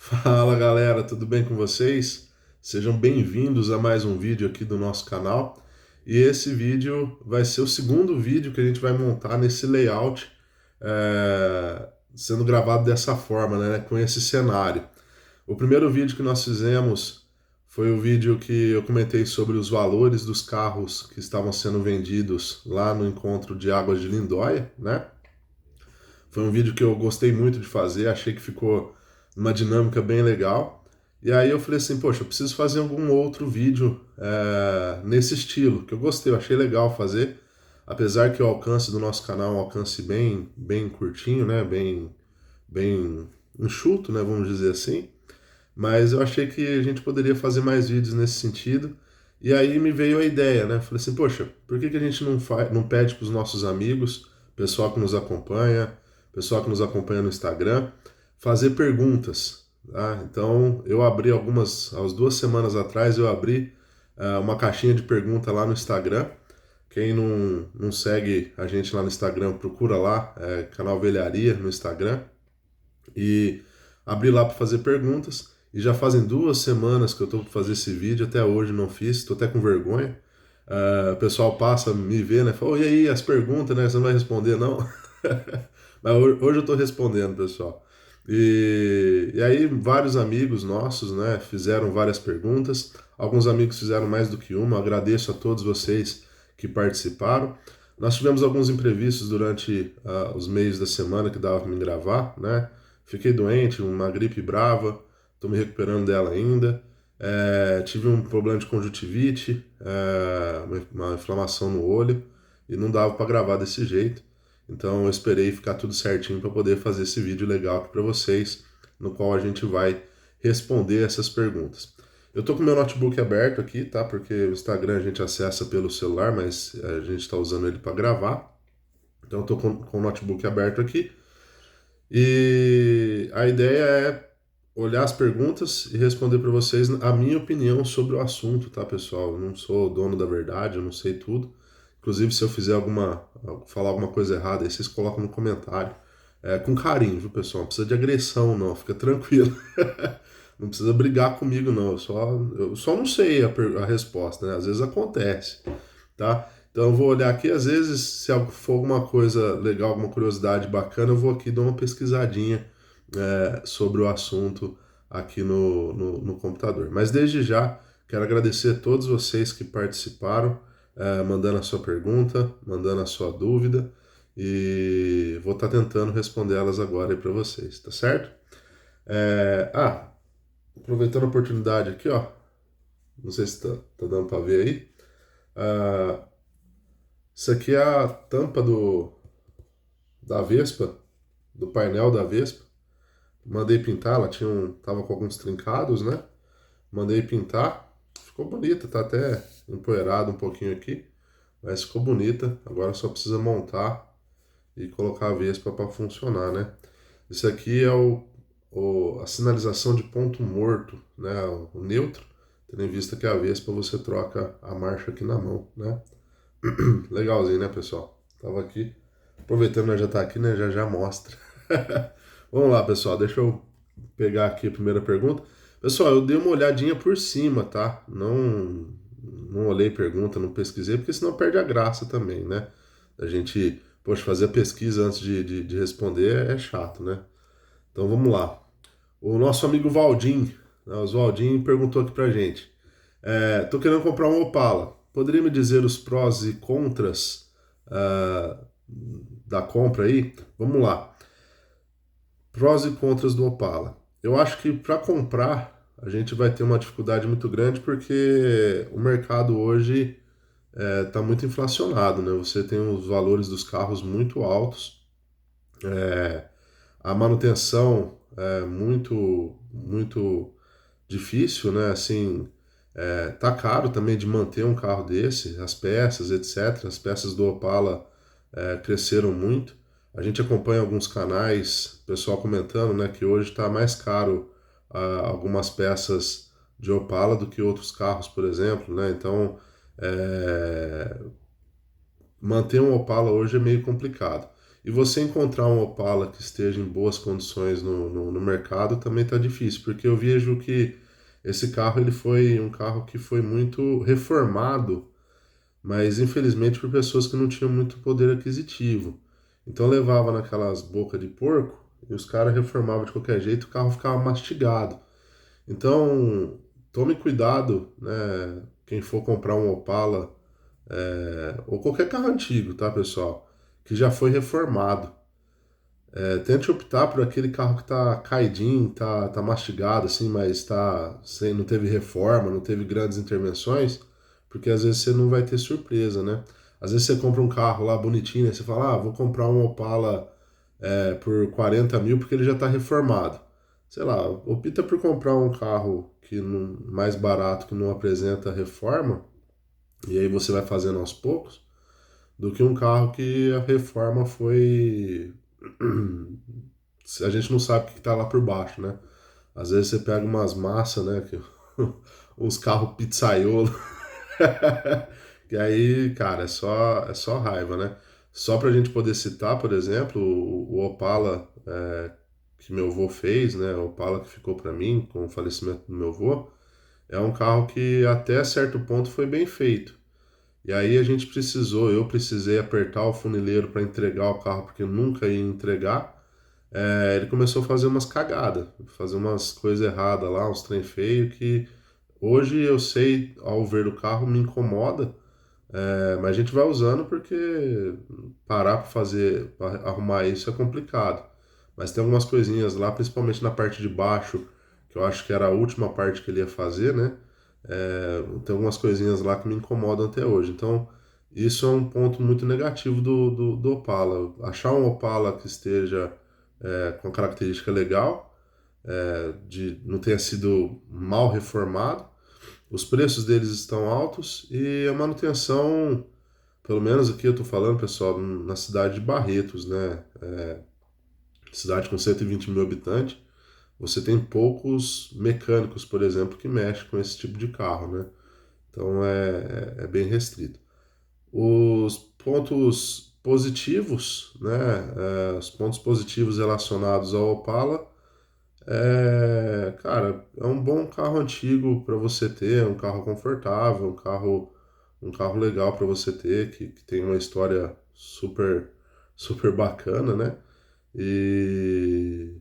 Fala galera, tudo bem com vocês? Sejam bem-vindos a mais um vídeo aqui do nosso canal. E esse vídeo vai ser o segundo vídeo que a gente vai montar nesse layout, sendo gravado dessa forma, né, com esse cenário. O primeiro vídeo que nós fizemos foi o vídeo que eu comentei sobre os valores dos carros que estavam sendo vendidos lá no encontro de Águas de Lindóia, né? Foi um vídeo que eu gostei muito de fazer, achei que ficou uma dinâmica bem legal. E aí eu falei assim, poxa, eu preciso fazer algum outro vídeo nesse estilo, que eu gostei, eu achei legal fazer. Apesar que o alcance do nosso canal é um alcance bem curtinho, né? Bem enxuto, né? Vamos dizer assim. Mas eu achei que a gente poderia fazer mais vídeos nesse sentido. E aí me veio a ideia, né? Falei assim, poxa, por que a gente não pede para os nossos amigos, pessoal que nos acompanha, pessoal que nos acompanha no Instagram, fazer perguntas, tá? Então eu abri há 2 semanas atrás, eu abri uma caixinha de pergunta lá no Instagram. Quem não segue a gente lá no Instagram, procura lá, canal Velharia no Instagram. E abri lá para fazer perguntas. E já fazem 2 semanas que eu estou para fazer esse vídeo, até hoje não fiz, estou até com vergonha. O pessoal passa, me vê, né? Fala, e aí, as perguntas, né? Você não vai responder, não? Mas hoje eu estou respondendo, pessoal. E aí, vários amigos nossos, né, fizeram várias perguntas. Alguns amigos fizeram mais do que uma. Eu agradeço a todos vocês que participaram. Nós tivemos alguns imprevistos durante os meios da semana que dava para me gravar, né? Fiquei doente, uma gripe brava, estou me recuperando dela ainda. Tive um problema de conjuntivite, uma inflamação no olho, e não dava para gravar desse jeito. Então eu esperei ficar tudo certinho para poder fazer esse vídeo legal aqui para vocês, no qual a gente vai responder essas perguntas. Eu tô com meu notebook aberto aqui, tá? Porque o Instagram a gente acessa pelo celular, mas a gente está usando ele para gravar. Então eu tô com o notebook aberto aqui. E a ideia é olhar as perguntas e responder para vocês a minha opinião sobre o assunto, tá, pessoal? Eu não sou dono da verdade, eu não sei tudo. Inclusive, se eu falar alguma coisa errada, aí vocês colocam no comentário. Com carinho, viu, pessoal? Não precisa de agressão, não, fica tranquilo. Não precisa brigar comigo, não. Eu só não sei a resposta, né? Às vezes acontece, tá? Então eu vou olhar aqui, às vezes, se for alguma coisa legal, alguma curiosidade bacana, eu vou aqui dar uma pesquisadinha sobre o assunto aqui no computador. Mas desde já, quero agradecer a todos vocês que participaram, mandando a sua pergunta, mandando a sua dúvida, e vou estar tentando responder elas agora aí para vocês, tá certo? Aproveitando a oportunidade aqui, ó, não sei se tá dando para ver aí. Ah, Isso aqui é a tampa da Vespa, do painel da Vespa. Mandei pintar, tava com alguns trincados, né? Mandei pintar, ficou bonita, tá até empoeirado um pouquinho aqui, mas ficou bonita. Agora só precisa montar e colocar a Vespa para funcionar, né? Isso aqui é a sinalização de ponto morto, né? O neutro, tendo em vista que a Vespa você troca a marcha aqui na mão, né? Legalzinho, né, pessoal? Tava aqui. Aproveitando que nós já tá aqui, né? Já mostra. Vamos lá, pessoal. Deixa eu pegar aqui a primeira pergunta. Pessoal, eu dei uma olhadinha por cima, tá? Não olhei pergunta, não pesquisei, porque senão perde a graça também, né? A gente, poxa, fazer a pesquisa antes de responder é chato, né? Então vamos lá. O nosso amigo Valdim, né, o Valdim perguntou aqui pra gente. Tô querendo comprar um Opala. Poderia me dizer os prós e contras ah, da compra aí? Vamos lá. Prós e contras do Opala. Eu acho que para comprar a gente vai ter uma dificuldade muito grande porque o mercado hoje está muito inflacionado, né? Você tem os valores dos carros muito altos, a manutenção é muito difícil, né? Assim, tá caro também de manter um carro desse, as peças, etc. As peças do Opala cresceram muito. A gente acompanha alguns canais, pessoal comentando, né, que hoje está mais caro algumas peças de Opala do que outros carros, por exemplo, né? Então, manter um Opala hoje é meio complicado. E você encontrar um Opala que esteja em boas condições no mercado também está difícil, porque eu vejo que esse carro ele foi um carro que foi muito reformado, mas infelizmente por pessoas que não tinham muito poder aquisitivo. Então levava naquelas bocas de porco e os caras reformavam de qualquer jeito, o carro ficava mastigado. Então tome cuidado, né? Quem for comprar um Opala, ou qualquer carro antigo, tá, pessoal? Que já foi reformado. Tente optar por aquele carro que tá caidinho, tá mastigado, assim, mas não teve reforma, não teve grandes intervenções, porque às vezes você não vai ter surpresa, né? Às vezes você compra um carro lá bonitinho, né? Você fala, vou comprar um Opala por 40 mil porque ele já tá reformado. Sei lá, opta por comprar um carro mais barato, que não apresenta reforma, e aí você vai fazendo aos poucos, do que um carro que a reforma foi. A gente não sabe o que está lá por baixo, né? Às vezes você pega umas massas, né? Uns carros pizzaiolo. E aí, cara, é só raiva, né? Só pra gente poder citar, por exemplo, o Opala que meu avô fez, né? O Opala que ficou pra mim com o falecimento do meu avô, é um carro que até certo ponto foi bem feito. E aí eu precisei apertar o funileiro para entregar o carro porque eu nunca ia entregar. Ele começou a fazer umas cagadas, fazer umas coisas erradas lá, uns trem feio que hoje eu sei, ao ver o carro, me incomoda, mas a gente vai usando porque parar para arrumar isso é complicado. Mas tem algumas coisinhas lá, principalmente na parte de baixo, que eu acho que era a última parte que ele ia fazer, né? Tem algumas coisinhas lá que me incomodam até hoje. Então, isso é um ponto muito negativo do Opala. Achar um Opala que esteja com característica legal, de não tenha sido mal reformado, os preços deles estão altos e a manutenção, pelo menos aqui eu estou falando, pessoal, na cidade de Barretos, né? Cidade com 120 mil habitantes, você tem poucos mecânicos, por exemplo, que mexem com esse tipo de carro, né? Então é bem restrito. Os pontos positivos, né? Os pontos positivos relacionados ao Opala cara, é um bom carro antigo para você ter, um carro confortável, um carro legal para você ter, que tem uma história super, super bacana, né? E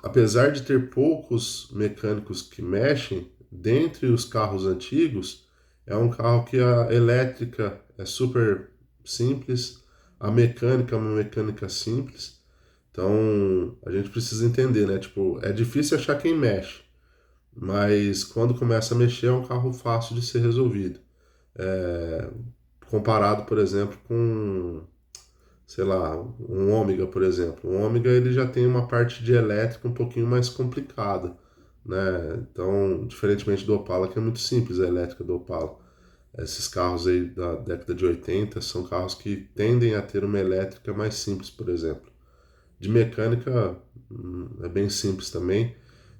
apesar de ter poucos mecânicos que mexem, dentre os carros antigos, é um carro que a elétrica é super simples, a mecânica é uma mecânica simples. Então, a gente precisa entender, né? Tipo, é difícil achar quem mexe, mas quando começa a mexer é um carro fácil de ser resolvido. É, Comparado, por exemplo, com, sei lá, um Ômega, por exemplo. Um Ômega ele já tem uma parte de elétrica um pouquinho mais complicada, né? Então, diferentemente do Opala, que é muito simples a elétrica do Opala. Esses carros aí da década de 80 são carros que tendem a ter uma elétrica mais simples, por exemplo. De mecânica, é bem simples também.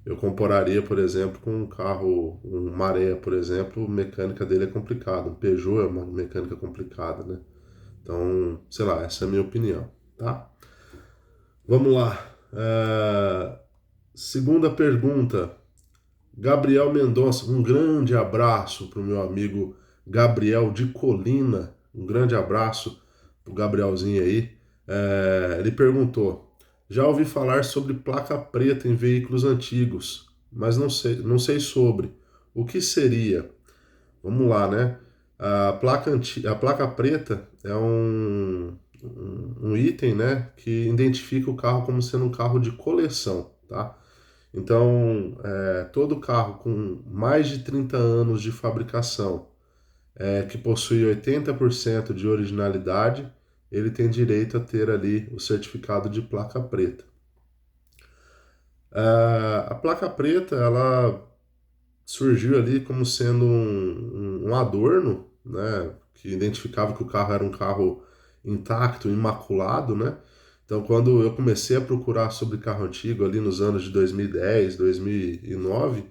Eu compararia, por exemplo, com um carro, um Maré, por exemplo, a mecânica dele é complicada. Um Peugeot é uma mecânica complicada, né? Então, sei lá, essa é a minha opinião, tá? Vamos lá. Segunda pergunta. Gabriel Mendonça, um grande abraço para o meu amigo Gabriel de Colina. Um grande abraço para o Gabrielzinho aí. Ele perguntou: já ouvi falar sobre placa preta em veículos antigos, mas não sei sobre. O que seria? Vamos lá, né? A placa preta é um item, né, que identifica o carro como sendo um carro de coleção, tá? Então, todo carro com mais de 30 anos de fabricação, que possui 80% de originalidade, ele tem direito a ter ali o certificado de placa preta. A placa preta, ela surgiu ali como sendo um adorno, né, que identificava que o carro era um carro intacto, imaculado, né? Então, quando eu comecei a procurar sobre carro antigo ali nos anos de 2010, 2009,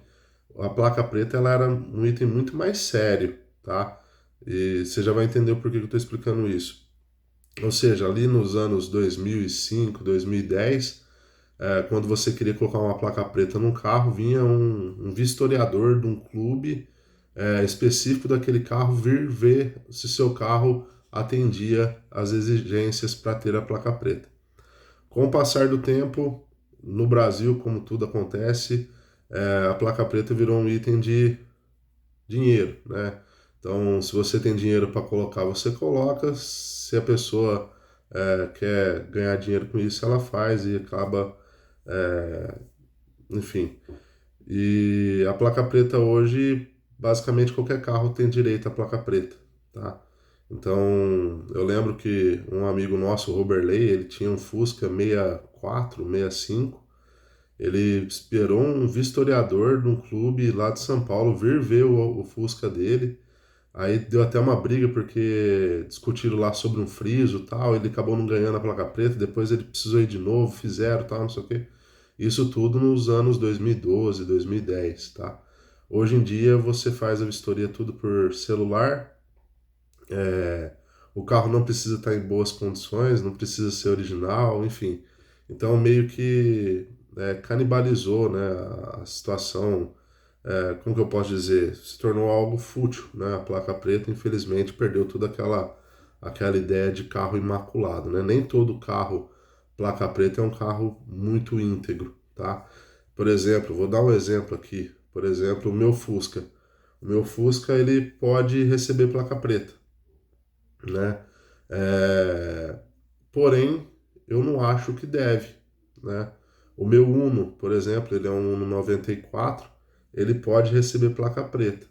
a placa preta ela era um item muito mais sério, tá? E você já vai entender o porquê que eu estou explicando isso. Ou seja, ali nos anos 2005, 2010, quando você queria colocar uma placa preta num carro, vinha um vistoriador de um clube específico daquele carro vir ver se seu carro atendia às exigências para ter a placa preta. Com o passar do tempo, no Brasil, como tudo acontece, a placa preta virou um item de dinheiro, né? Então, se você tem dinheiro para colocar, você coloca. Se a pessoa quer ganhar dinheiro com isso, ela faz e acaba, é, enfim. E a placa preta hoje, basicamente qualquer carro tem direito à placa preta, tá? Então, eu lembro que um amigo nosso, o Roberley, ele tinha um Fusca 64, 65. Ele esperou um vistoriador de um clube lá de São Paulo vir ver o Fusca dele. Aí deu até uma briga porque discutiram lá sobre um friso e tal. Ele acabou não ganhando a placa preta. Depois ele precisou ir de novo, fizeram tal, não sei o quê. Isso tudo nos anos 2012, 2010, tá? Hoje em dia você faz a vistoria tudo por celular. é, o carro não precisa estar em boas condições, não precisa ser original, enfim. Então meio que canibalizou, né, a situação, como que eu posso dizer, se tornou algo fútil, né? A placa preta, infelizmente, perdeu toda aquela ideia de carro imaculado, né? Nem todo carro placa preta é um carro muito íntegro, tá? Por exemplo, vou dar um exemplo aqui. Por exemplo, o meu Fusca. O meu Fusca, ele pode receber placa preta, né? É, Porém, eu não acho que deve, né? O meu Uno, por exemplo, ele é um Uno 94, ele pode receber placa preta.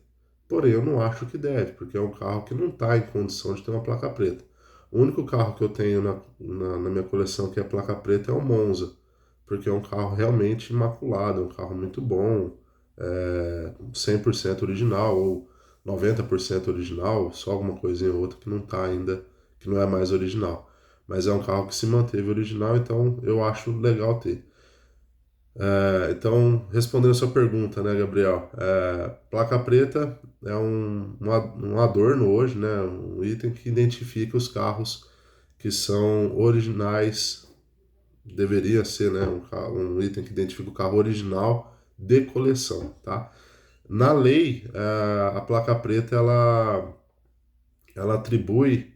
Porém, eu não acho que deve, porque é um carro que não está em condição de ter uma placa preta. O único carro que eu tenho na minha coleção que é placa preta é o Monza, porque é um carro realmente imaculado, é um carro muito bom, 100% original ou 90% original, só alguma coisinha ou outra que não tá ainda, que não é mais original. Mas é um carro que se manteve original, então eu acho legal ter. Então, respondendo a sua pergunta, né, Gabriel? Placa preta é um adorno hoje, né? Um item que identifica os carros que são originais, deveria ser, né? Um item que identifica o carro original de coleção, tá? Na lei, a placa preta ela atribui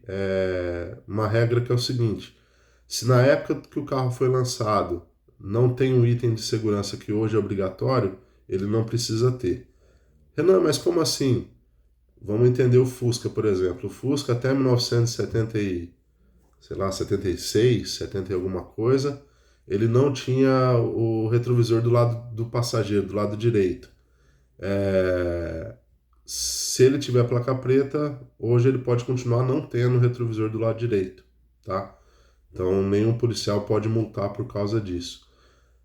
uma regra que é o seguinte: se na época que o carro foi lançado não tem um item de segurança que hoje é obrigatório, ele não precisa ter. Renan, mas como assim? Vamos entender o Fusca, por exemplo. O Fusca até 1970 sei lá, 76, 70 e alguma coisa, ele não tinha o retrovisor do lado do passageiro, do lado direito. É, Se ele tiver placa preta, hoje ele pode continuar não tendo o retrovisor do lado direito, tá? Então nenhum policial pode multar por causa disso.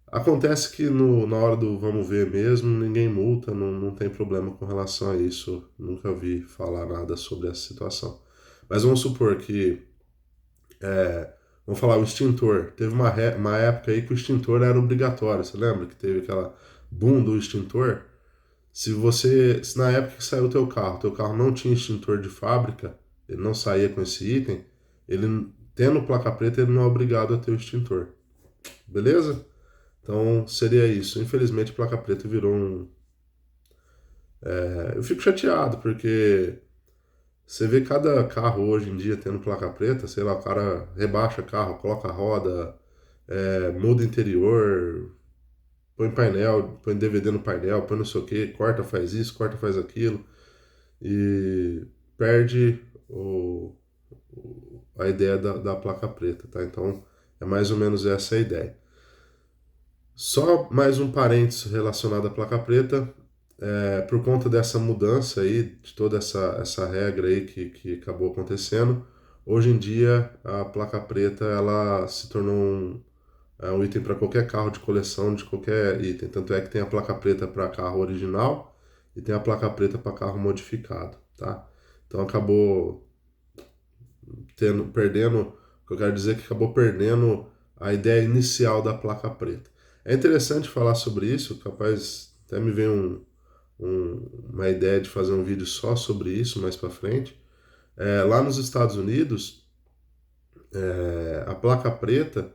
Acontece que na hora do vamos ver mesmo, ninguém multa, não tem problema com relação a isso. Nunca ouvi falar nada sobre essa situação. Mas vamos supor que, vamos falar, o extintor. Teve uma época aí que o extintor era obrigatório. Você lembra que teve aquela boom do extintor? Se na época que saiu o teu carro não tinha extintor de fábrica, ele não saía com esse item, ele tendo placa preta, ele não é obrigado a ter o extintor. Beleza? Então seria isso. Infelizmente, placa preta virou um. Eu fico chateado, porque você vê cada carro hoje em dia tendo placa preta, sei lá, o cara rebaixa carro, coloca roda, muda interior, põe painel, põe DVD no painel, põe não sei o que, corta, faz isso, corta, faz aquilo. E perde a ideia da placa preta, tá? Então é mais ou menos essa a ideia. Só mais um parênteses relacionado à placa preta, por conta dessa mudança aí, de toda essa regra aí que acabou acontecendo, hoje em dia a placa preta ela se tornou um item para qualquer carro de coleção, de qualquer item. Tanto é que tem a placa preta para carro original e tem a placa preta para carro modificado, tá? Então acabou perdendo, o que eu quero dizer é que acabou perdendo a ideia inicial da placa preta. É interessante falar sobre isso, capaz até me vem uma ideia de fazer um vídeo só sobre isso mais para frente. Lá nos Estados Unidos, A placa preta,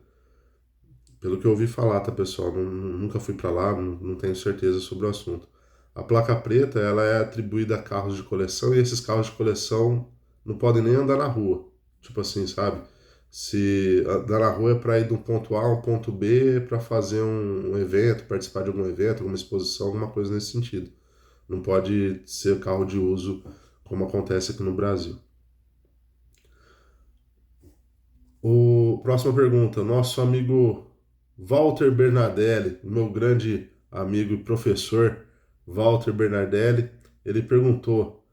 pelo que eu ouvi falar, tá, pessoal? Nunca fui para lá, não tenho certeza sobre o assunto. A placa preta, ela é atribuída a carros de coleção e esses carros de coleção não podem nem andar na rua. Tipo assim, sabe? Se andar na rua é para ir de um ponto A a um ponto B para fazer um evento, participar de algum evento, alguma exposição, alguma coisa nesse sentido. Não pode ser carro de uso como acontece aqui no Brasil. Próxima pergunta. Nosso amigo Walter Bernardelli, meu grande amigo e professor Walter Bernardelli, ele perguntou,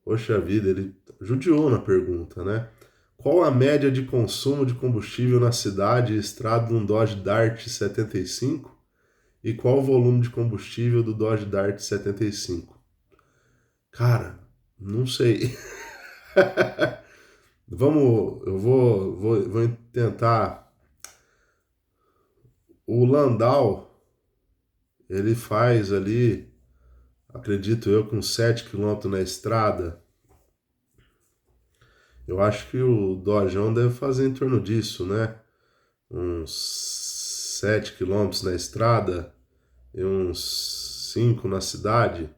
poxa vida, ele judiou na pergunta, né? Qual a média de consumo de combustível na cidade e estrada de um Dodge Dart 75? E qual o volume de combustível do Dodge Dart 75? Cara, não sei. Eu vou tentar. O Landau, ele faz ali, acredito eu, com 7 quilômetros na estrada. Eu acho que o Dojão deve fazer em torno disso, né? Uns 7 quilômetros na estrada e uns 5 na cidade.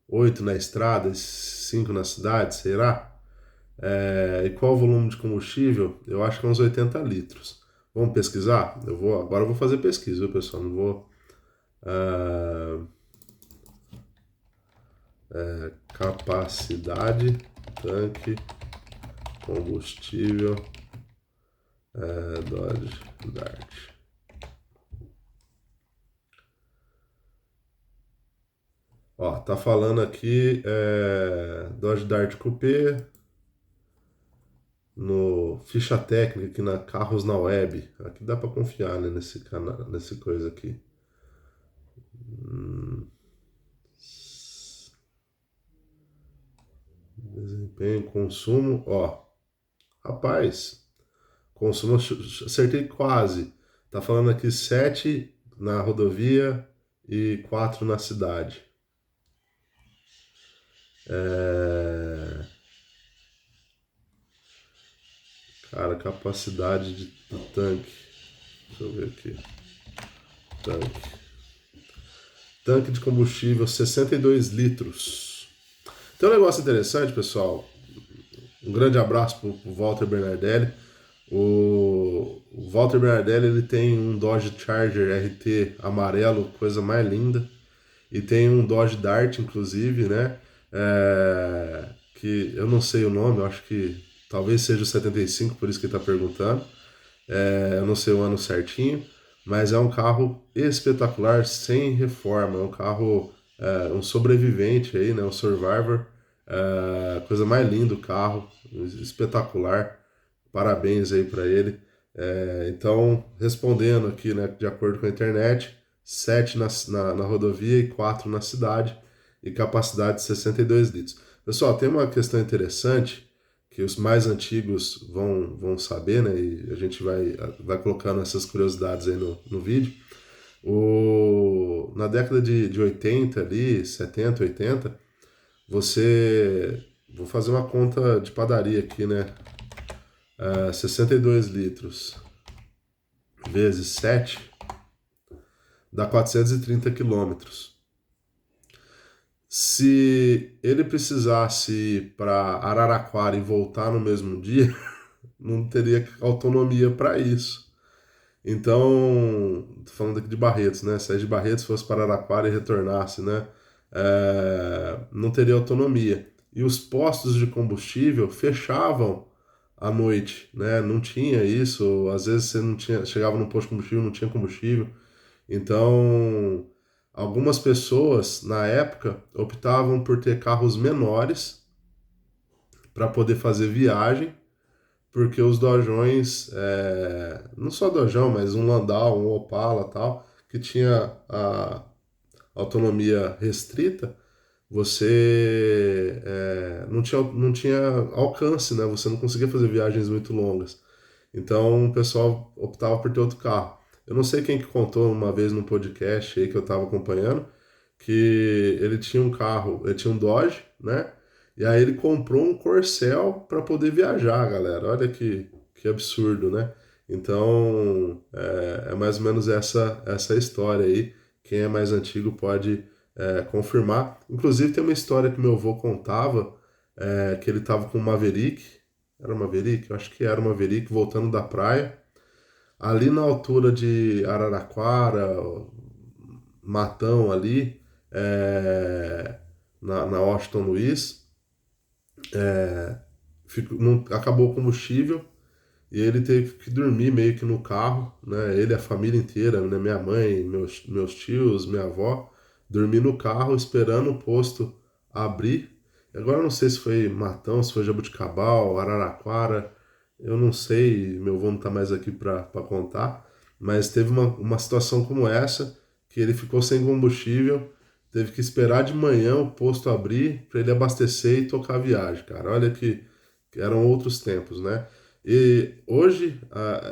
8 na estrada e 5 na cidade, será? E qual o volume de combustível? Eu acho que é uns 80 litros. Vamos pesquisar? Agora eu vou fazer pesquisa, viu, pessoal? Não vou. ah, Capacidade, tanque, combustível, Dodge Dart. Ó, tá falando aqui Dodge Dart Coupé no ficha técnica aqui na Carros na Web. Aqui dá para confiar, né, nesse canal, nesse coisa aqui. Desempenho, consumo, ó. Rapaz, consumo, acertei quase. Tá falando aqui 7 na rodovia e 4 na cidade. Cara, capacidade do tanque. Deixa eu ver aqui. Tanque. Tanque de combustível, 62 litros. Tem um negócio interessante, pessoal. Um grande abraço pro Walter Bernardelli. O Walter Bernardelli, ele tem um Dodge Charger RT amarelo, coisa mais linda. E tem um Dodge Dart, inclusive, né? Que eu não sei o nome, eu acho que talvez seja o 75, por isso que ele está perguntando. Eu não sei o ano certinho, mas é um carro espetacular, sem reforma. É um carro, um sobrevivente aí, né? Um survivor. Coisa mais linda o carro, espetacular. Parabéns aí para ele. Então, respondendo aqui, né, de acordo com a internet, 7 na rodovia e 4 na cidade, e capacidade de 62 litros. Pessoal, tem uma questão interessante que os mais antigos vão saber, né? E a gente vai colocando essas curiosidades aí no vídeo. Na década de 80 ali, 70, 80, você... Vou fazer uma conta de padaria aqui, né? 62 litros vezes 7 dá 430 quilômetros. Se ele precisasse ir para Araraquara e voltar no mesmo dia, não teria autonomia para isso. Então, tô falando aqui de Barretos, né? Se de Barretos fosse para Araraquara e retornasse, né? Não teria autonomia. E os postos de combustível fechavam à noite, né? Não tinha isso. Às vezes você não tinha, chegava no posto de combustível, não tinha combustível. Então, algumas pessoas na época optavam por ter carros menores para poder fazer viagem, porque os dojões, não só dojão, mas um Landau, um Opala tal, que tinha a autonomia restrita, você não tinha alcance, né? Você não conseguia fazer viagens muito longas. Então o pessoal optava por ter outro carro. Eu não sei quem que contou uma vez no podcast aí que eu estava acompanhando, que ele tinha um carro, ele tinha um Dodge, né? E aí ele comprou um Corcel para poder viajar, galera. Olha que Que absurdo, né? Então, é mais ou menos essa história aí. Quem é mais antigo pode confirmar. Inclusive, tem uma história que meu avô contava, que ele estava com um Maverick. Era um Maverick? Eu acho que era um Maverick, voltando da praia. Ali na altura de Araraquara, Matão ali, na Washington Luiz, acabou o combustível. E ele teve que dormir meio que no carro, né? Ele, a família inteira, né? Minha mãe, meus tios, minha avó, dormir no carro esperando o posto abrir. Agora eu não sei se foi Matão, se foi Jabuticabal, Araraquara, eu não sei, meu avô não tá mais aqui para contar, mas teve uma situação como essa, que ele ficou sem combustível, teve que esperar de manhã o posto abrir para ele abastecer e tocar a viagem, cara. Olha que eram outros tempos, né? E hoje,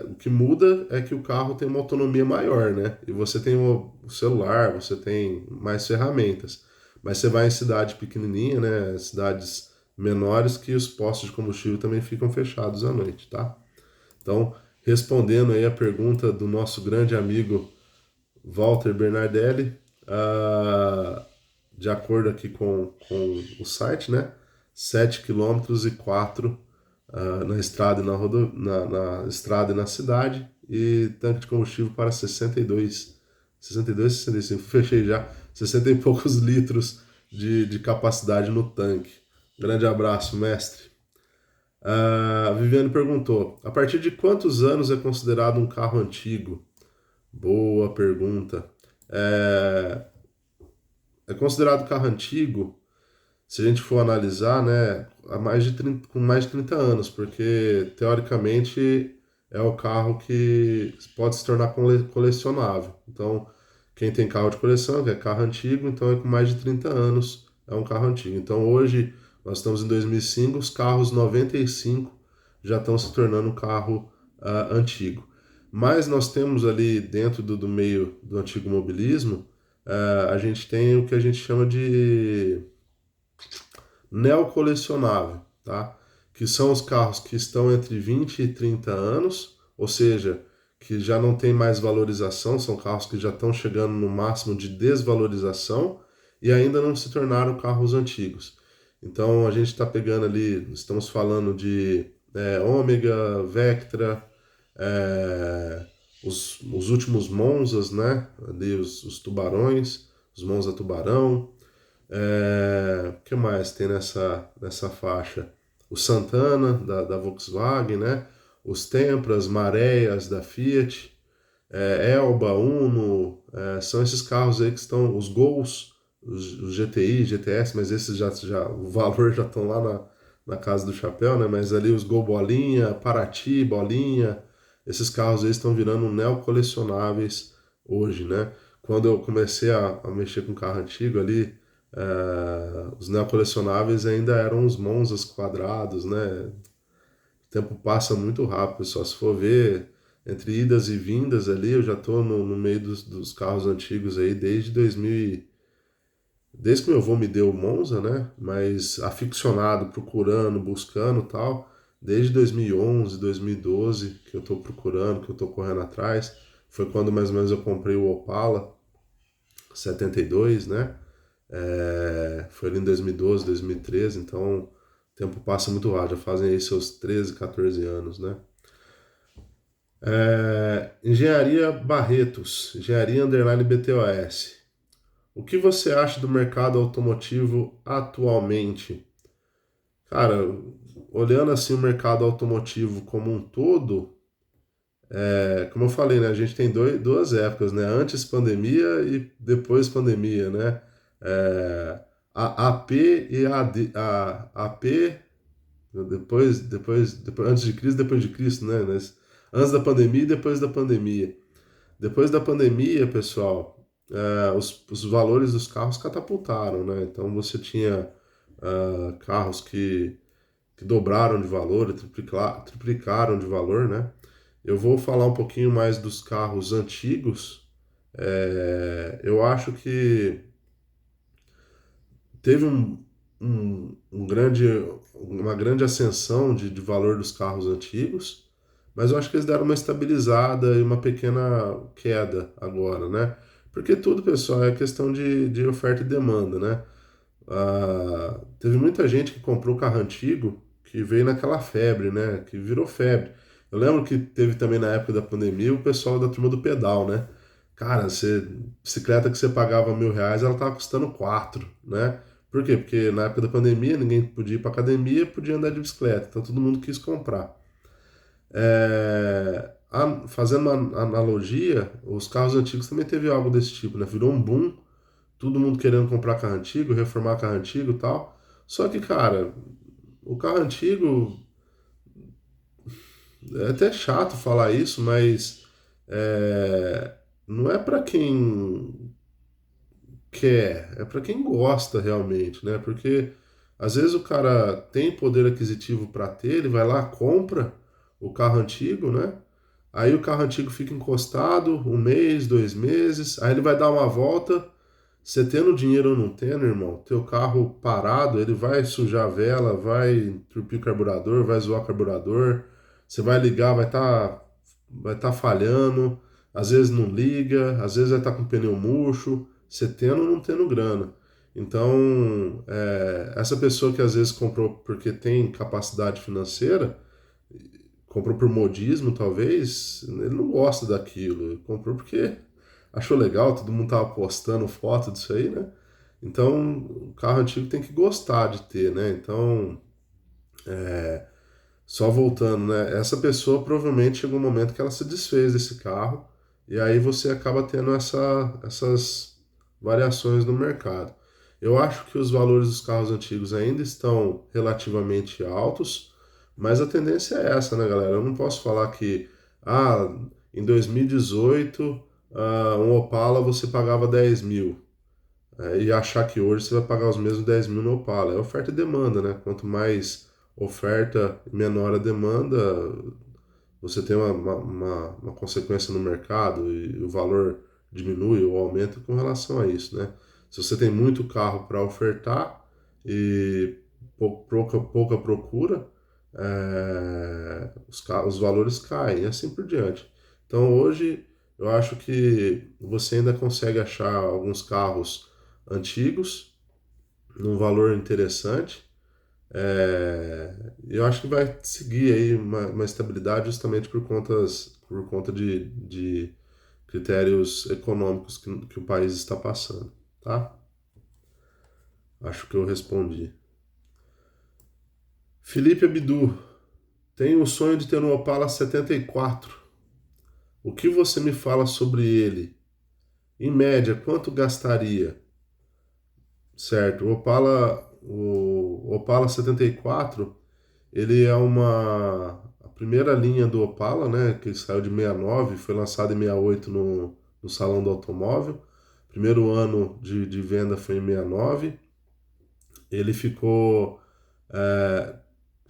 o que muda é que o carro tem uma autonomia maior, né? E você tem o celular, você tem mais ferramentas. Mas você vai em cidade pequenininha, né? Cidades menores que os postos de combustível também ficam fechados à noite, tá? Então, respondendo aí a pergunta do nosso grande amigo Walter Bernardelli, de acordo aqui com o site, né? 7,4 km na estrada e na estrada e na cidade, e tanque de combustível para 65, fechei já, 60 e poucos litros de capacidade no tanque. Grande abraço, mestre. A Viviane perguntou: a partir de quantos anos é considerado um carro antigo? Boa pergunta. É considerado carro antigo se a gente for analisar, né, com mais de 30 anos, porque teoricamente é o carro que pode se tornar colecionável. Então, quem tem carro de coleção, que é carro antigo, então é com mais de 30 anos, é um carro antigo. Então, hoje, nós estamos em 2005, os carros 95 já estão se tornando um carro antigo. Mas nós temos ali dentro do meio do antigo mobilismo, a gente tem o que a gente chama de neocolecionável, tá? Que são os carros que estão entre 20 e 30 anos, ou seja, que já não tem mais valorização, são carros que já estão chegando no máximo de desvalorização e ainda não se tornaram carros antigos. Então a gente está pegando ali, estamos falando de Ômega, Vectra, os últimos Monzas, né? Ali os tubarões, os Monza Tubarão, o que mais tem nessa faixa? O Santana, da Volkswagen, né? Os Tempras, Maréas, da Fiat, Elba, Uno, são esses carros aí que estão, os Gols, os GTI, GTS, mas esses o valor já estão lá na casa do chapéu, né? Mas ali os Gol Bolinha, Paraty, Bolinha, esses carros aí estão virando neocolecionáveis hoje, né? Quando eu comecei a mexer com carro antigo ali, os neocolecionáveis ainda eram os Monzas quadrados, né? O tempo passa muito rápido, pessoal. Se for ver, entre idas e vindas ali, eu já estou no meio dos carros antigos aí desde 2000, desde que meu avô me deu o Monza, né? Mas aficionado, procurando, buscando tal, desde 2011, 2012 que eu estou procurando, que eu estou correndo atrás. Foi quando mais ou menos eu comprei o Opala 72, né? Foi ali em 2012, 2013, então o tempo passa muito rápido, já fazem aí seus 13, 14 anos, né? Engenharia Barretos, Engenharia Underline BTOS. O que você acha do mercado automotivo atualmente? Cara, olhando assim o mercado automotivo como um todo, como eu falei, né, a gente tem duas épocas, né? Antes pandemia e depois pandemia, né? É, a AP e a AP depois, antes de Cristo, depois de Cristo, né? Antes da pandemia e depois da pandemia. Depois da pandemia, pessoal, os valores dos carros catapultaram, né? Então você tinha carros que dobraram de valor, triplicaram de valor, né? Eu vou falar um pouquinho mais dos carros antigos. Eu acho que teve uma grande ascensão de valor dos carros antigos. mas eu acho que eles deram uma estabilizada e uma pequena queda agora, né? Porque tudo, pessoal, é questão de oferta e demanda, né? Teve muita gente que comprou carro antigo que veio naquela febre, né? Que virou febre. Eu lembro que teve também na época da pandemia o pessoal da turma do pedal, né? Cara, bicicleta que você pagava R$ 1.000, ela tava custando quatro, né? Por quê? Porque na época da pandemia ninguém podia ir pra academia, podia andar de bicicleta, então todo mundo quis comprar. Fazendo uma analogia, os carros antigos também teve algo desse tipo, né? Virou um boom, todo mundo querendo comprar carro antigo, reformar carro antigo e tal. Só que, cara, o carro antigo, é até chato falar isso, mas não é para quem quer, é para quem gosta realmente, né? Porque às vezes o cara tem poder aquisitivo para ter, ele vai lá, compra o carro antigo, né? Aí o carro antigo fica encostado um mês, 2 meses, aí ele vai dar uma volta. Você tendo dinheiro ou não tendo, irmão, teu carro parado, ele vai sujar a vela, vai entupir o carburador, vai zoar o carburador. Você vai ligar, vai tá falhando, às vezes não liga, às vezes vai estar com pneu murcho, você tendo ou não tendo grana. Então, essa pessoa que às vezes comprou porque tem capacidade financeira, comprou por modismo, talvez, ele não gosta daquilo. Ele comprou porque achou legal, todo mundo tava postando foto disso aí, né? Então, o carro antigo tem que gostar de ter, né? Então, só voltando, né? Essa pessoa provavelmente chegou um momento que ela se desfez desse carro e aí você acaba tendo essas variações no mercado. Eu acho que os valores dos carros antigos ainda estão relativamente altos, mas a tendência é essa, né, galera? Eu não posso falar que, em 2018, um Opala você pagava 10 mil, e achar que hoje você vai pagar os mesmos 10 mil no Opala. É oferta e demanda, né? Quanto mais oferta, menor a demanda, você tem uma consequência no mercado e o valor diminui ou aumenta com relação a isso, né? Se você tem muito carro para ofertar e pouca procura, os valores caem e assim por diante. Então hoje eu acho que você ainda consegue achar alguns carros antigos num valor interessante. Eu acho que vai seguir aí uma estabilidade justamente por conta de critérios econômicos que o país está passando, tá? Acho que eu respondi. Felipe Abdu, tenho o sonho de ter um Opala 74. O que você me fala sobre ele? Em média, quanto gastaria? Certo, o Opala 74, ele é a primeira linha do Opala, né, que saiu de 69, foi lançado em 68 no Salão do Automóvel. Primeiro ano de venda foi em 69. Ele é,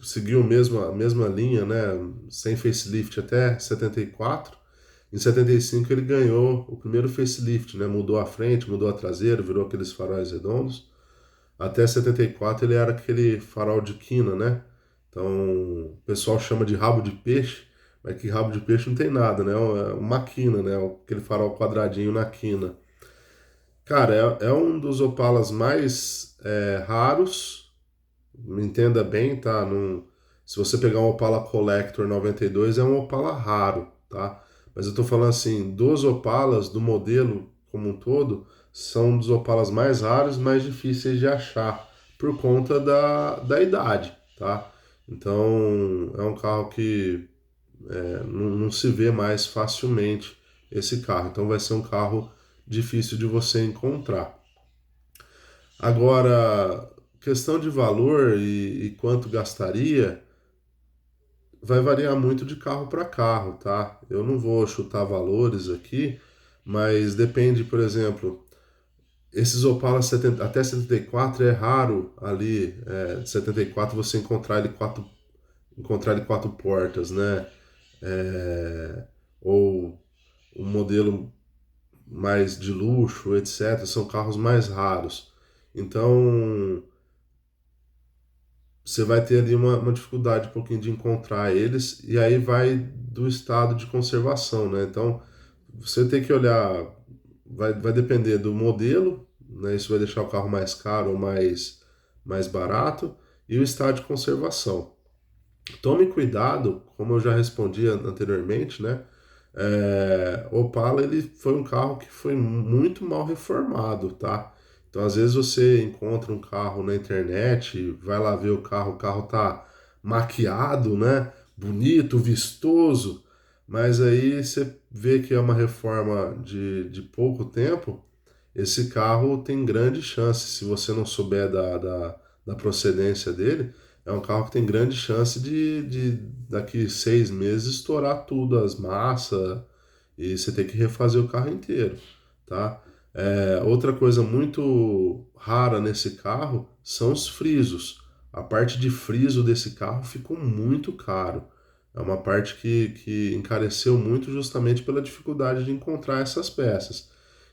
seguiu a mesma linha, né, sem facelift até 74. Em 75 ele ganhou o primeiro facelift, né, mudou a frente, mudou a traseira, virou aqueles faróis redondos. Até 74 ele era aquele farol de quina, né? Então o pessoal chama de rabo de peixe, mas que rabo de peixe não tem nada, né? É uma quina, né? Aquele farol quadradinho na quina. Cara, é um dos Opalas mais raros, me entenda bem, tá? Se você pegar um Opala Collector 92, é um Opala raro, tá? Mas eu tô falando assim, dos Opalas, do modelo como um todo, são dos Opalas mais raros, mais difíceis de achar, por conta da idade, tá? Então, é um carro que não se vê mais facilmente esse carro. Então, vai ser um carro difícil de você encontrar. Agora, questão de valor e quanto gastaria vai variar muito de carro para carro, tá? Eu não vou chutar valores aqui, mas depende, por exemplo, esses Opala 70, até 74 é raro ali, 74 você encontrar ele quatro portas, né? Ou um modelo mais de luxo, etc. São carros mais raros. Então, você vai ter ali uma dificuldade um pouquinho de encontrar eles, e aí vai do estado de conservação, né? Então, você tem que olhar, vai depender do modelo, né? Isso vai deixar o carro mais caro ou mais barato, e o estado de conservação. Tome cuidado, como eu já respondi anteriormente, né? Opala ele foi um carro que foi muito mal reformado, tá? Então às vezes você encontra um carro na internet, vai lá ver o carro tá maquiado, né? Bonito, vistoso, mas aí você vê que é uma reforma de pouco tempo, esse carro tem grande chance, se você não souber da procedência dele, é um carro que tem grande chance de daqui 6 meses estourar tudo, as massas, e você tem que refazer o carro inteiro, tá? Outra coisa muito rara nesse carro são os frisos. A parte de friso desse carro ficou muito caro. É uma parte que encareceu muito justamente pela dificuldade de encontrar essas peças.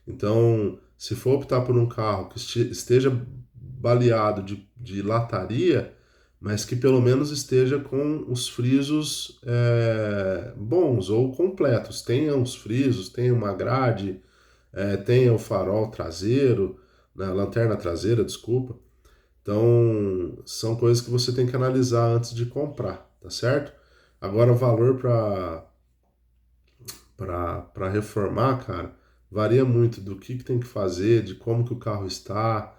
Então, se for optar por um carro que esteja baleado de lataria, mas que pelo menos esteja com os frisos bons ou completos. Tenha os frisos, tenha uma grade, tenha o farol traseiro, né, lanterna traseira, desculpa. Então, são coisas que você tem que analisar antes de comprar, tá certo? Agora, o valor para reformar, cara, varia muito do que tem que fazer, de como que o carro está,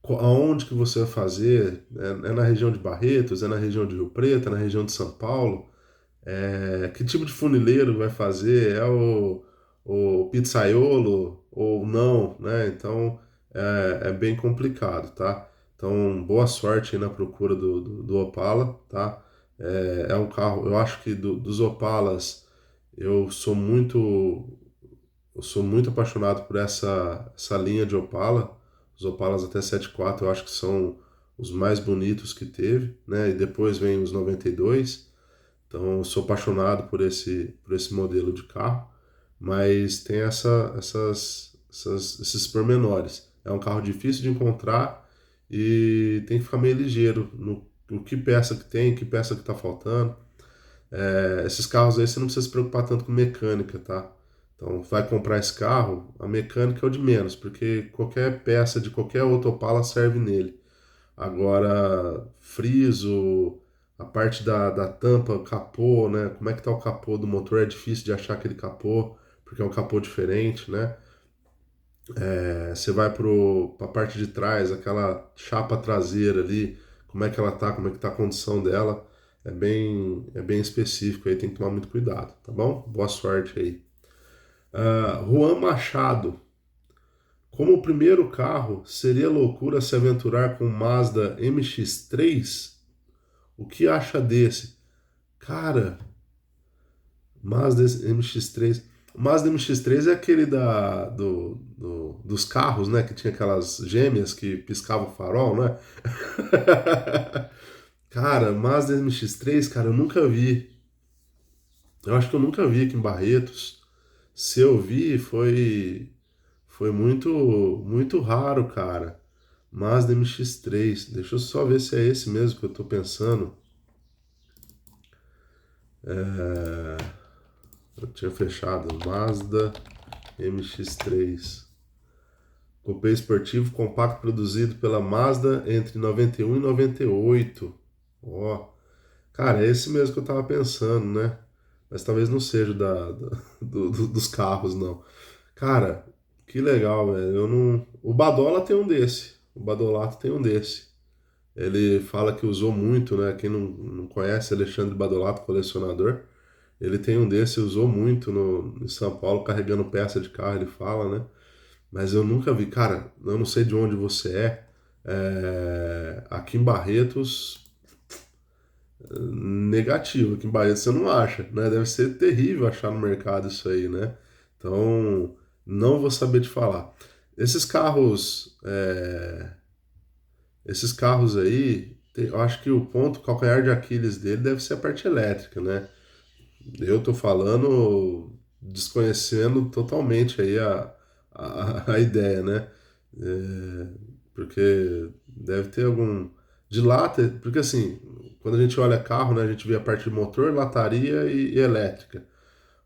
aonde que você vai fazer, é na região de Barretos, é na região de Rio Preto, é na região de São Paulo, que tipo de funileiro vai fazer, o pizzaiolo ou não, né? Então é bem complicado, tá? Então boa sorte aí na procura do Opala, tá? É um carro, eu acho que dos Opalas eu sou muito eu sou muito apaixonado por essa linha de Opala. Os Opalas até 74 eu acho que são os mais bonitos que teve, né? E depois vem os 92. Então eu sou apaixonado por esse modelo de carro, mas tem esses pormenores. É um carro difícil de encontrar e tem que ficar meio ligeiro no que peça que tem, que peça que está faltando. Esses carros aí você não precisa se preocupar tanto com mecânica, tá? Então, vai comprar esse carro, a mecânica é o de menos, porque qualquer peça de qualquer outro Opala serve nele. Agora, friso, a parte da tampa, capô, né? Como é que tá o capô do motor? É difícil de achar aquele capô, porque é um capô diferente, né? Você vai para a parte de trás, aquela chapa traseira ali, como é que ela tá, como é que tá a condição dela, é bem específico aí, tem que tomar muito cuidado, tá bom? Boa sorte aí. Juan Machado. Como o primeiro carro, seria loucura se aventurar com Mazda MX-3? O que acha desse? Cara, Mazda MX-3. O Mazda MX-3 é aquele dos carros, né? Que tinha aquelas gêmeas que piscavam o farol, né? Cara, Mazda MX-3, cara, eu nunca vi. Eu acho que eu nunca vi aqui em Barretos. Se eu vi, foi muito, muito raro, cara. Mazda MX-3. Deixa eu só ver se é esse mesmo que eu tô pensando. Eu tinha fechado. Mazda MX-3. Coupé esportivo compacto produzido pela Mazda entre 91 e 98. Ó, cara, é esse mesmo que eu tava pensando, né? Mas talvez não seja dos carros, não. Cara, que legal, velho. Eu não... O Badola tem um desse. O Badolato tem um desse. Ele fala que usou muito, né? Quem não conhece Alexandre Badolato, colecionador, ele tem um desse, usou muito em São Paulo, carregando peça de carro, ele fala, né? Mas eu nunca vi. Cara, eu não sei de onde você aqui em Barretos, negativo. Aqui em Barretos você não acha, né? Deve ser terrível achar no mercado isso aí, né? Então, não vou saber te falar. Esses carros, esses carros aí, eu acho que o ponto calcanhar de Aquiles dele deve ser a parte elétrica, né? Eu tô falando desconhecendo totalmente aí a ideia, né? Porque deve ter De lata, porque assim, quando a gente olha carro, né, a gente vê a parte de motor, lataria e elétrica.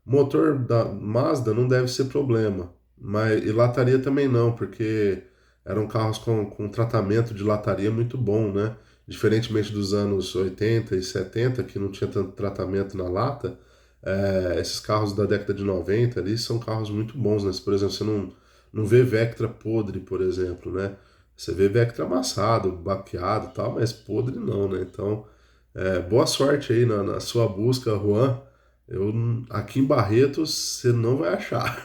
Motor da Mazda não deve ser problema, mas e lataria também não, porque eram carros com tratamento de lataria muito bom, né? Diferentemente dos anos 80 e 70, que não tinha tanto tratamento na lata, esses carros da década de 90 ali são carros muito bons, né? Por exemplo, você não vê Vectra podre, por exemplo, né? Você vê Vectra amassado, baqueado e tal, mas podre não, né? Então, boa sorte aí na sua busca, Juan. Aqui em Barretos você não vai achar.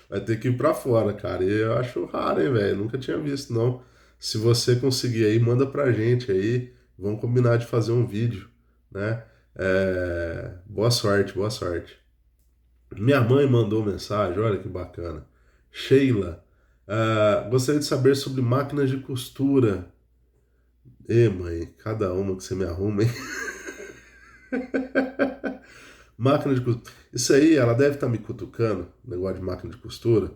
Vai ter que ir pra fora, cara. E eu acho raro, hein, velho? Nunca tinha visto, não. Se você conseguir aí, manda pra gente aí. Vamos combinar de fazer um vídeo, né? Boa sorte, boa sorte. Minha mãe mandou mensagem, olha que bacana. Sheila, gostaria de saber sobre máquinas de costura. Ê, mãe, cada uma que você me arruma, hein? Máquina de costura. Isso aí, ela deve estar me cutucando, negócio de máquina de costura,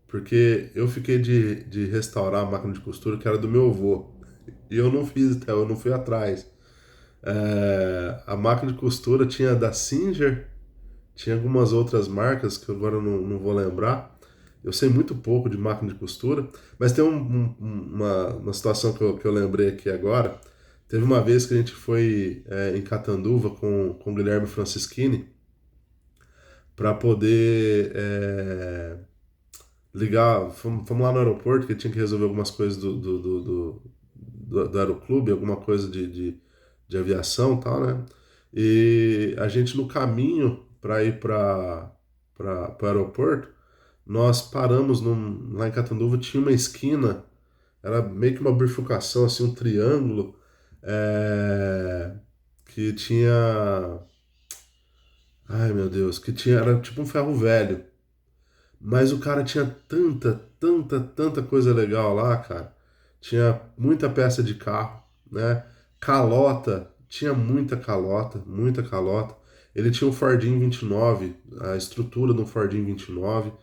porque eu fiquei de restaurar a máquina de costura que era do meu avô. E eu não fiz, até eu não fui atrás. A máquina de costura tinha da Singer, tinha algumas outras marcas que agora eu não vou lembrar. Eu sei muito pouco de máquina de costura, mas tem uma situação que eu lembrei aqui agora. Teve uma vez que a gente foi em Catanduva com o Guilherme Francischini para poder ligar. Fomos lá no aeroporto que tinha que resolver algumas coisas do aeroclube, alguma coisa de aviação e tal, né? E a gente no caminho para ir para o aeroporto, nós paramos lá em Catanduva, tinha uma esquina, era meio que uma bifurcação, assim, um triângulo, é, que tinha. Ai meu Deus, que tinha. Era tipo um ferro velho. Mas o cara tinha tanta coisa legal lá, cara. Tinha muita peça de carro, né? Calota, tinha muita calota. Ele tinha um Fordinho 29, a estrutura do Fordinho 29.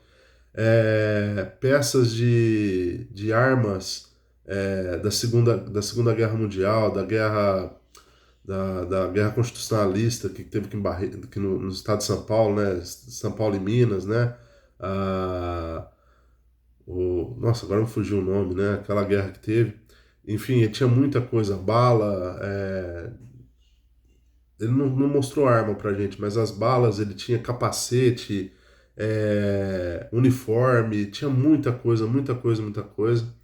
Peças de armas da segunda Guerra Mundial, da Guerra Constitucionalista que teve aqui no estado de São Paulo, né? São Paulo e Minas, né? Ah, nossa, agora me fugiu o nome, né? Aquela guerra que teve. Enfim, ele tinha muita coisa, bala. Ele não mostrou arma pra gente, mas as balas, ele tinha capacete, uniforme, tinha muita coisa, muita coisa, muita coisa.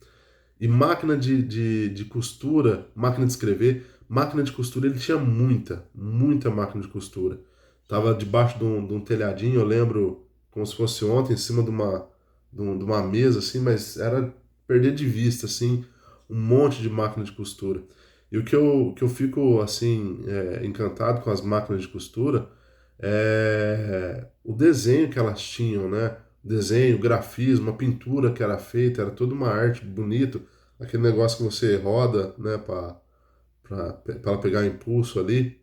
E máquina de costura, máquina de escrever, máquina de costura, ele tinha muita máquina de costura. Tava debaixo de um telhadinho, eu lembro, como se fosse ontem, em cima de uma mesa, assim, mas era perder de vista, assim, um monte de máquina de costura. E o que eu fico, assim, encantado com as máquinas de costura é o desenho que elas tinham, né? Desenho, grafismo, a pintura que era feita, era toda uma arte bonito, aquele negócio que você roda, né, para ela pegar impulso ali,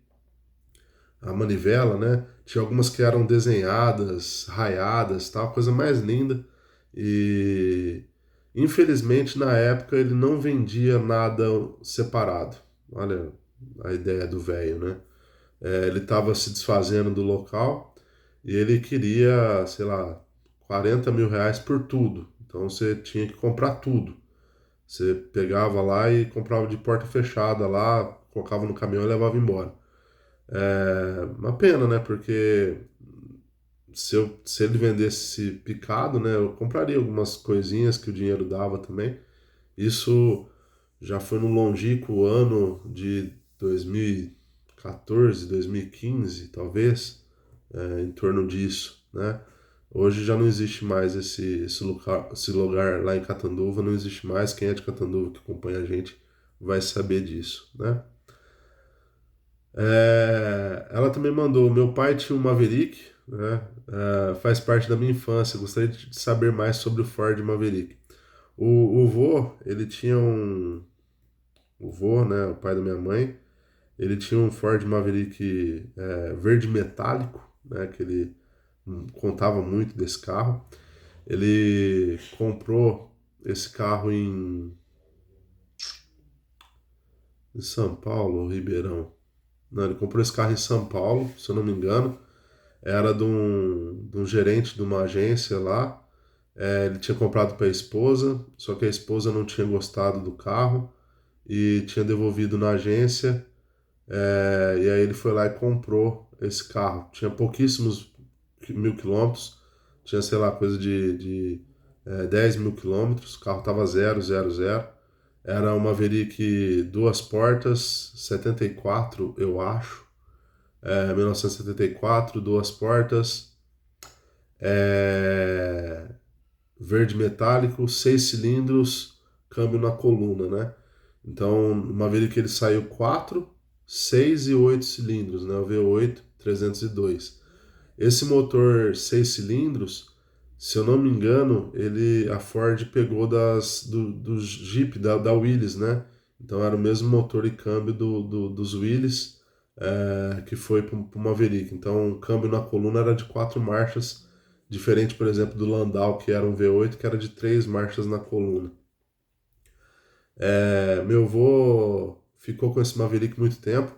a manivela, né? Tinha algumas que eram desenhadas, raiadas, tal, coisa mais linda. E infelizmente na época ele não vendia nada separado. Olha a ideia do velho, né? Ele estava se desfazendo do local e ele queria, sei lá, 40 mil reais por tudo. Então você tinha que comprar tudo. Você pegava lá e comprava de porta fechada lá, colocava no caminhão e levava embora. Uma pena, né? Porque se ele vendesse picado, né? Eu compraria algumas coisinhas que o dinheiro dava também. Isso já foi no longínquo ano de 2014, 2015, talvez, em torno disso, né? Hoje já não existe mais esse lugar lá em Catanduva, não existe mais. Quem é de Catanduva que acompanha a gente vai saber disso, né? Ela também mandou: meu pai tinha um Maverick, né? Faz parte da minha infância. Gostaria de saber mais sobre o Ford Maverick. O vô, ele tinha um. O vô, né? O pai da minha mãe, ele tinha um Ford Maverick verde metálico, né? Que ele contava muito desse carro. Ele comprou esse carro Em São Paulo ou Ribeirão? Não, ele comprou esse carro em São Paulo, se eu não me engano. Era de um gerente de uma agência lá. Ele tinha comprado para a esposa, só que a esposa não tinha gostado do carro e tinha devolvido na agência. E aí ele foi lá e comprou esse carro. Tinha pouquíssimos mil quilômetros, tinha, sei lá, coisa de 10 mil quilômetros. O carro estava zero, zero, zero. Era uma Maverick duas portas, 74, eu acho. 1974, duas portas, é, verde metálico, seis cilindros, câmbio na coluna, né? Então, uma Maverick ele saiu 4, 6 e 8 cilindros, né? O V8 302. Esse motor 6 cilindros, se eu não me engano, a Ford pegou do Jeep, da Willys, né? Então era o mesmo motor e câmbio dos Willys, que foi para o Maverick. Então o câmbio na coluna era de quatro marchas, diferente, por exemplo, do Landau, que era um V8, que era de três marchas na coluna. Meu avô ficou com esse Maverick muito tempo.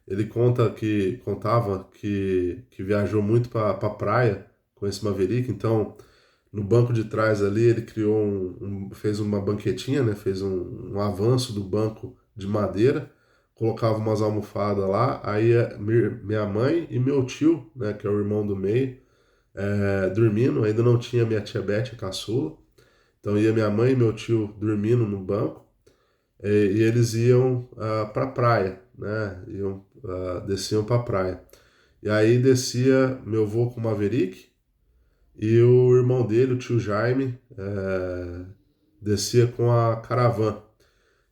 Ele contava que viajou muito para a praia com esse Maverick. Então, no banco de trás ali, ele criou fez uma banquetinha, né? Fez um avanço do banco de madeira, colocava umas almofadas lá. Aí minha mãe e meu tio, né? Que é o irmão do meio, dormindo. Ainda não tinha minha tia Beth, a caçula. Então ia minha mãe e meu tio dormindo no banco. E eles iam para a praia, né? Desciam para a praia. E aí descia meu avô com o Maverick e o irmão dele, o tio Jaime, descia com a Caravan.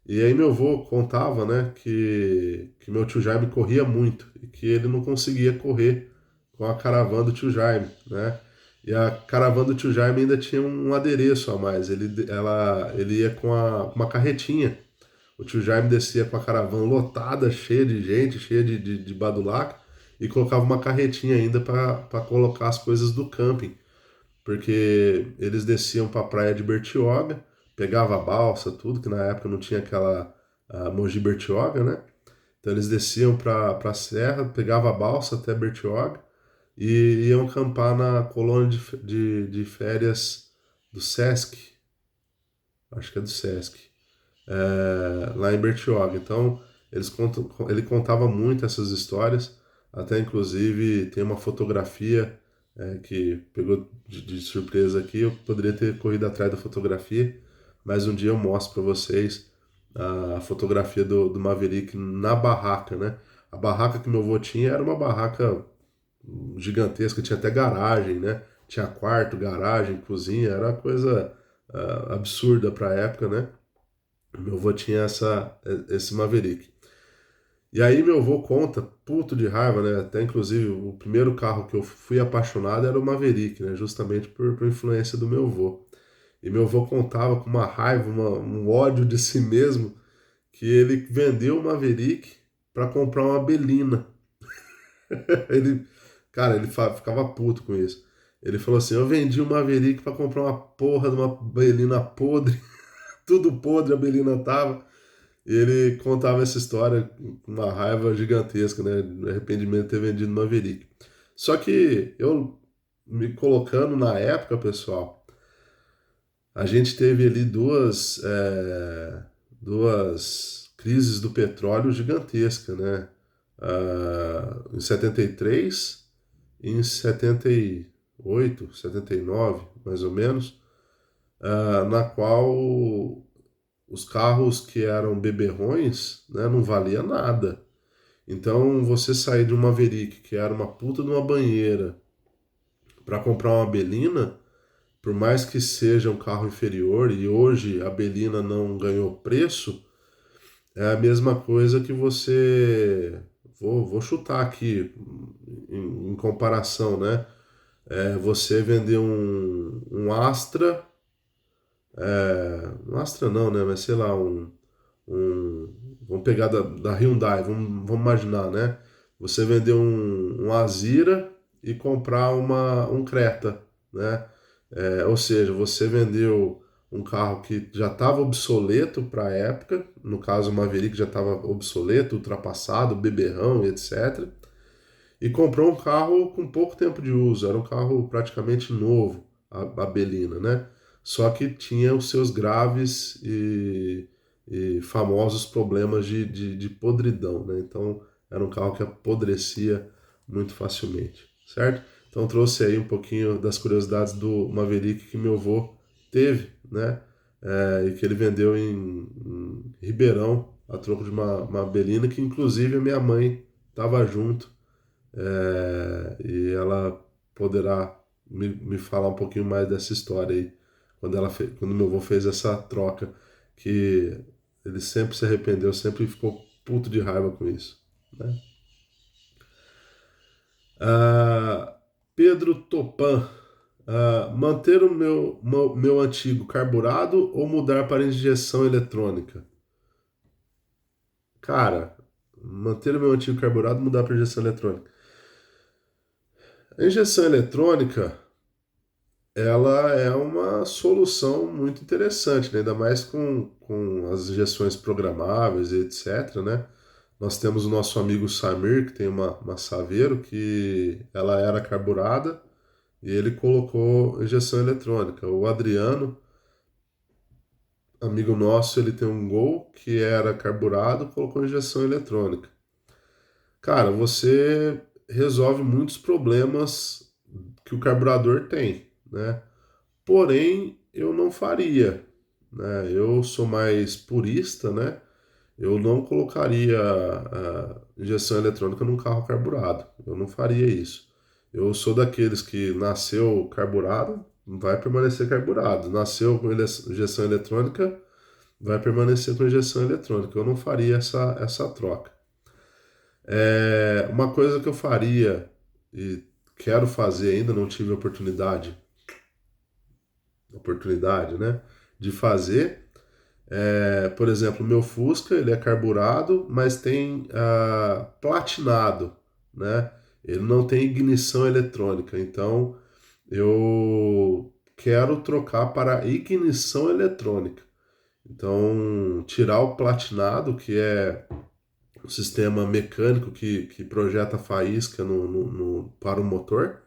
E aí meu avô contava, né, que meu tio Jaime corria muito e que ele não conseguia correr com a Caravan do tio Jaime, né? E a Caravan do tio Jaime ainda tinha um adereço a mais. Ele ia com uma carretinha. O tio Jaime descia com a caravana lotada, cheia de gente, cheia de badulaca, e colocava uma carretinha ainda para colocar as coisas do camping, porque eles desciam para a praia de Bertioga, pegava a balsa, tudo, que na época não tinha aquela Mogi Bertioga, né? Então eles desciam para a serra, pegava a balsa até Bertioga e iam acampar na colônia de férias do Sesc, acho que é do Sesc, lá em Bertioga. Então, ele contava muito essas histórias, até inclusive tem uma fotografia que pegou de surpresa aqui. Eu poderia ter corrido atrás da fotografia, mas um dia eu mostro para vocês a fotografia do Maverick na barraca, né? A barraca que meu avô tinha era uma barraca gigantesca, tinha até garagem, né? Tinha quarto, garagem, cozinha, era uma coisa absurda para a época, né? Meu avô tinha esse Maverick. E aí meu avô conta, puto de raiva, né? Até inclusive o primeiro carro que eu fui apaixonado era o Maverick, né? Justamente por influência do meu avô. E meu avô contava com uma raiva, um ódio de si mesmo, que ele vendeu o Maverick para comprar uma Belina. Ele, cara, ficava puto com isso. Ele falou assim: eu vendi o Maverick para comprar uma porra de uma Belina podre, tudo podre a Belina tava. E ele contava essa história com uma raiva gigantesca, né? De arrependimento de ter vendido Maverick. Só que eu me colocando na época, pessoal, a gente teve ali duas crises do petróleo gigantescas, né? Em 73 e em 78, 79, mais ou menos, na qual os carros que eram beberrões, né, não valia nada. Então, você sair de uma Maverick, que era uma puta de uma banheira, para comprar uma Belina, por mais que seja um carro inferior, e hoje a Belina não ganhou preço, é a mesma coisa que você. Vou chutar aqui, em comparação, né? Você vender um Astra, um Astra não, né? Mas sei lá, vamos pegar da Hyundai, vamos imaginar, né? Você vender um Azira e comprar um Creta, né? Ou seja, você vendeu um carro que já estava obsoleto para a época, no caso o Maverick já estava obsoleto, ultrapassado, beberrão, etc. E comprou um carro com pouco tempo de uso, era um carro praticamente novo, a Belina, né? Só que tinha os seus graves e famosos problemas de podridão, né? Então era um carro que apodrecia muito facilmente, certo? Então trouxe aí um pouquinho das curiosidades do Maverick que meu avô teve, né? E que ele vendeu em Ribeirão a troco de uma Belina, que inclusive a minha mãe estava junto, e ela poderá me falar um pouquinho mais dessa história aí, quando meu avô fez essa troca, que ele sempre se arrependeu, sempre ficou puto de raiva com isso, né? Ah, Pedro Topan, manter o meu antigo carburado ou mudar para injeção eletrônica? Cara, manter o meu antigo carburado ou mudar para injeção eletrônica? A injeção eletrônica, ela é uma solução muito interessante, né? Ainda mais com as injeções programáveis e etc, né? Nós temos o nosso amigo Samir, que tem uma Saveiro, que ela era carburada e ele colocou injeção eletrônica. O Adriano, amigo nosso, ele tem um Gol que era carburado, colocou injeção eletrônica. Cara, você resolve muitos problemas que o carburador tem, né? Porém, eu não faria, né? Eu sou mais purista, né? Eu não colocaria a injeção eletrônica num carro carburado. Eu não faria isso. Eu sou daqueles que nasceu carburado, vai permanecer carburado. Nasceu com injeção eletrônica, vai permanecer com injeção eletrônica. Eu não faria essa troca. Uma coisa que eu faria e quero fazer ainda, não tive oportunidade, né, de fazer. Por exemplo, o meu Fusca, ele é carburado, mas tem platinado, né? Ele não tem ignição eletrônica, então eu quero trocar para ignição eletrônica. Então, tirar o platinado, que é o sistema mecânico que projeta faísca para o motor,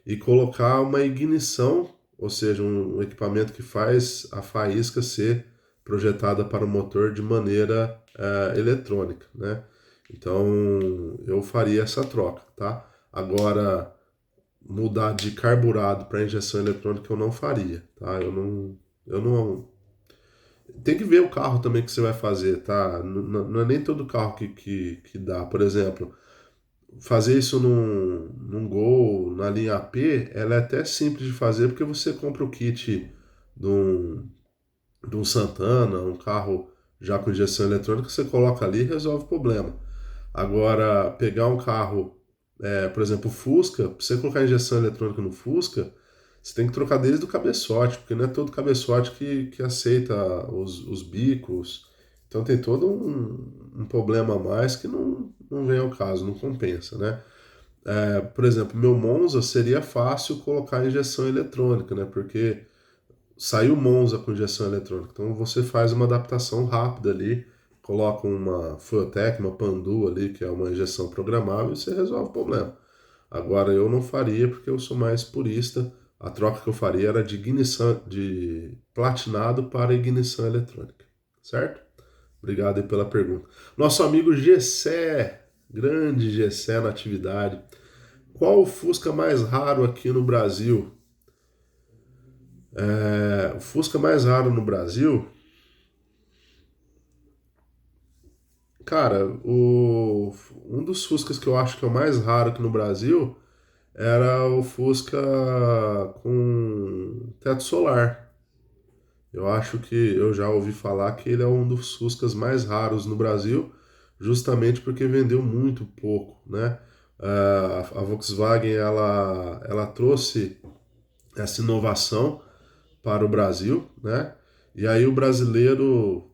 e colocar uma ignição, ou seja, um equipamento que faz a faísca ser projetada para o motor de maneira eletrônica, né? Então eu faria essa troca, tá? Agora, mudar de carburado para injeção eletrônica eu não faria, tá? Eu não. Tem que ver o carro também que você vai fazer, tá? Não é nem todo carro que dá. Por exemplo, fazer isso num Gol, na linha AP, ela é até simples de fazer porque você compra o kit de um Santana, um carro já com injeção eletrônica, você coloca ali e resolve o problema. Agora, pegar um carro, por exemplo, o Fusca, para você colocar injeção eletrônica no Fusca, você tem que trocar desde o cabeçote, porque não é todo cabeçote que aceita os bicos. Então tem todo um problema a mais que não vem ao caso, não compensa, né? Por exemplo, meu Monza seria fácil colocar injeção eletrônica, né? Porque saiu Monza com injeção eletrônica. Então você faz uma adaptação rápida ali, coloca uma Fueltech, uma Pandu ali, que é uma injeção programável, e você resolve o problema. Agora eu não faria porque eu sou mais purista. A troca que eu faria era de ignição, de platinado para ignição eletrônica, certo? Obrigado aí pela pergunta. Nosso amigo Gessé, grande Gessé na atividade. Qual o Fusca mais raro aqui no Brasil? O Fusca mais raro no Brasil, cara, um dos Fuscas que eu acho que é o mais raro aqui no Brasil era o Fusca com teto solar. Eu acho que eu já ouvi falar que ele é um dos Fuscas mais raros no Brasil, justamente porque vendeu muito pouco, né? A Volkswagen ela trouxe essa inovação para o Brasil, né? E aí o brasileiro,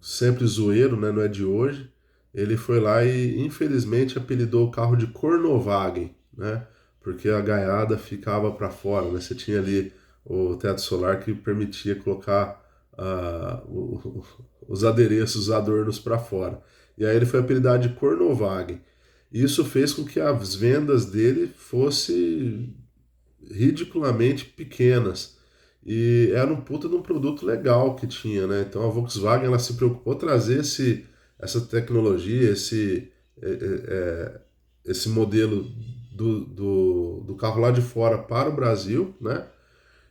sempre zoeiro, né? Não é de hoje, ele foi lá e infelizmente apelidou o carro de Cornovagen, né? Porque a gaiada ficava para fora, né? Você tinha ali o teto solar que permitia colocar os adereços, os adornos para fora. E aí ele foi apelidado de Cornovagen. Isso fez com que as vendas dele fossem ridiculamente pequenas. E era um puta de um produto legal que tinha, né? Então a Volkswagen ela se preocupou em trazer essa tecnologia, esse modelo do carro lá de fora para o Brasil, né?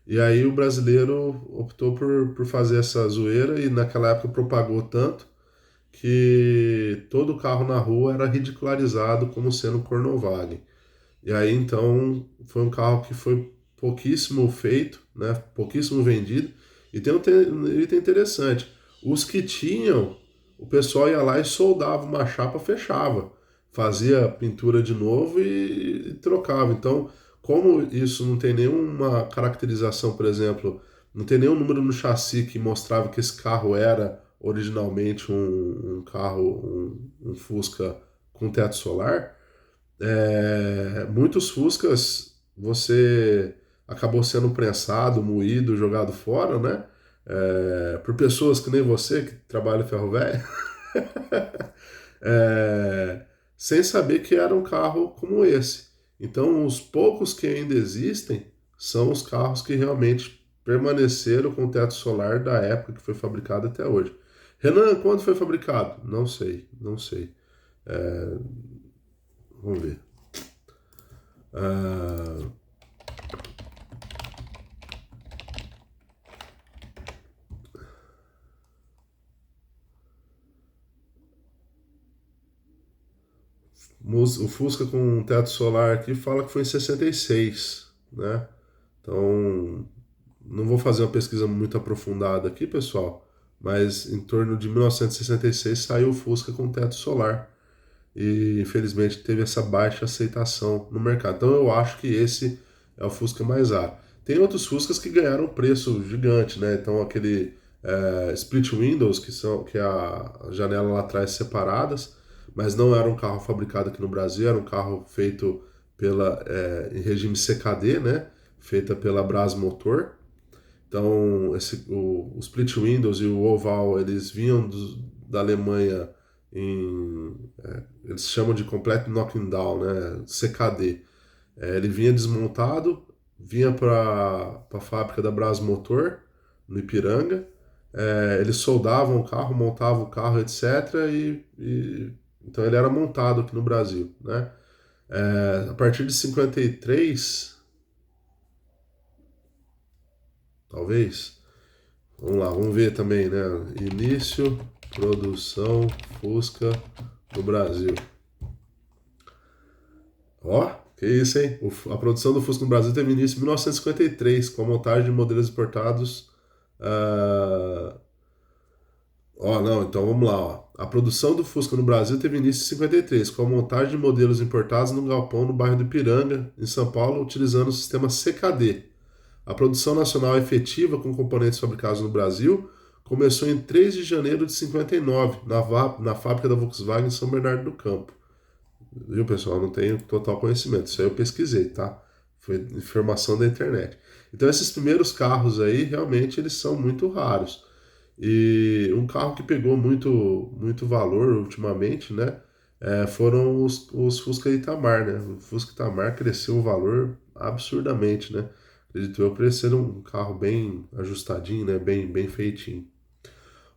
E aí o brasileiro optou por fazer essa zoeira e naquela época propagou tanto que todo carro na rua era ridicularizado como sendo Cornovagen. E aí então foi um carro que foi pouquíssimo feito, né? Pouquíssimo vendido. E tem um item interessante: os que tinham, o pessoal ia lá e soldava uma chapa, fechava, fazia pintura de novo e trocava. Então, como isso não tem nenhuma caracterização, por exemplo, não tem nenhum número no chassi que mostrava que esse carro era originalmente um carro, um Fusca com teto solar, muitos Fuscas você acabou sendo prensado, moído, jogado fora, né? Por pessoas que nem você, que trabalha em ferro velho, é, sem saber que era um carro como esse. Então, os poucos que ainda existem são os carros que realmente permaneceram com o teto solar da época que foi fabricado até hoje. Renan, quando foi fabricado? Não sei, não sei. É, vamos ver. Ah, o Fusca com teto solar aqui fala que foi em 66, né? Então, não vou fazer uma pesquisa muito aprofundada aqui, pessoal, mas em torno de 1966 saiu o Fusca com teto solar e infelizmente teve essa baixa aceitação no mercado. Então eu acho que esse é o Fusca mais raro. Tem outros Fuscas que ganharam um preço gigante, né? Então aquele split windows, que é a janela lá atrás separadas, mas não era um carro fabricado aqui no Brasil, era um carro feito em regime CKD, né? Feita pela Brás Motor. Então, o Split Windows e o Oval, eles vinham da Alemanha eles chamam de Complete Knocking Down, né? CKD. Ele vinha desmontado, vinha para a fábrica da Brás Motor, no Ipiranga. Eles soldavam o carro, montavam o carro, etc. Então ele era montado aqui no Brasil, né? A partir de 53, talvez. Vamos lá, vamos ver também, né? Início, produção, Fusca no Brasil. Ó, que isso, hein? A produção do Fusca no Brasil teve início em 1953, com a montagem de modelos importados. ah, Ó, não, então vamos lá, ó. A produção do Fusca no Brasil teve início em 53, com a montagem de modelos importados no galpão no bairro do Ipiranga, em São Paulo, utilizando o sistema CKD. A produção nacional efetiva com componentes fabricados no Brasil começou em 3 de janeiro de 59, na fábrica da Volkswagen em São Bernardo do Campo. Viu, pessoal? Não tenho total conhecimento, isso aí eu pesquisei, tá? Foi informação da internet. Então, esses primeiros carros aí, realmente, eles são muito raros. E um carro que pegou muito valor ultimamente, né? Foram os Fusca Itamar, né? O Fusca Itamar cresceu o valor absurdamente, né? Acredito eu, por ele ser um carro bem ajustadinho, né? Bem feitinho.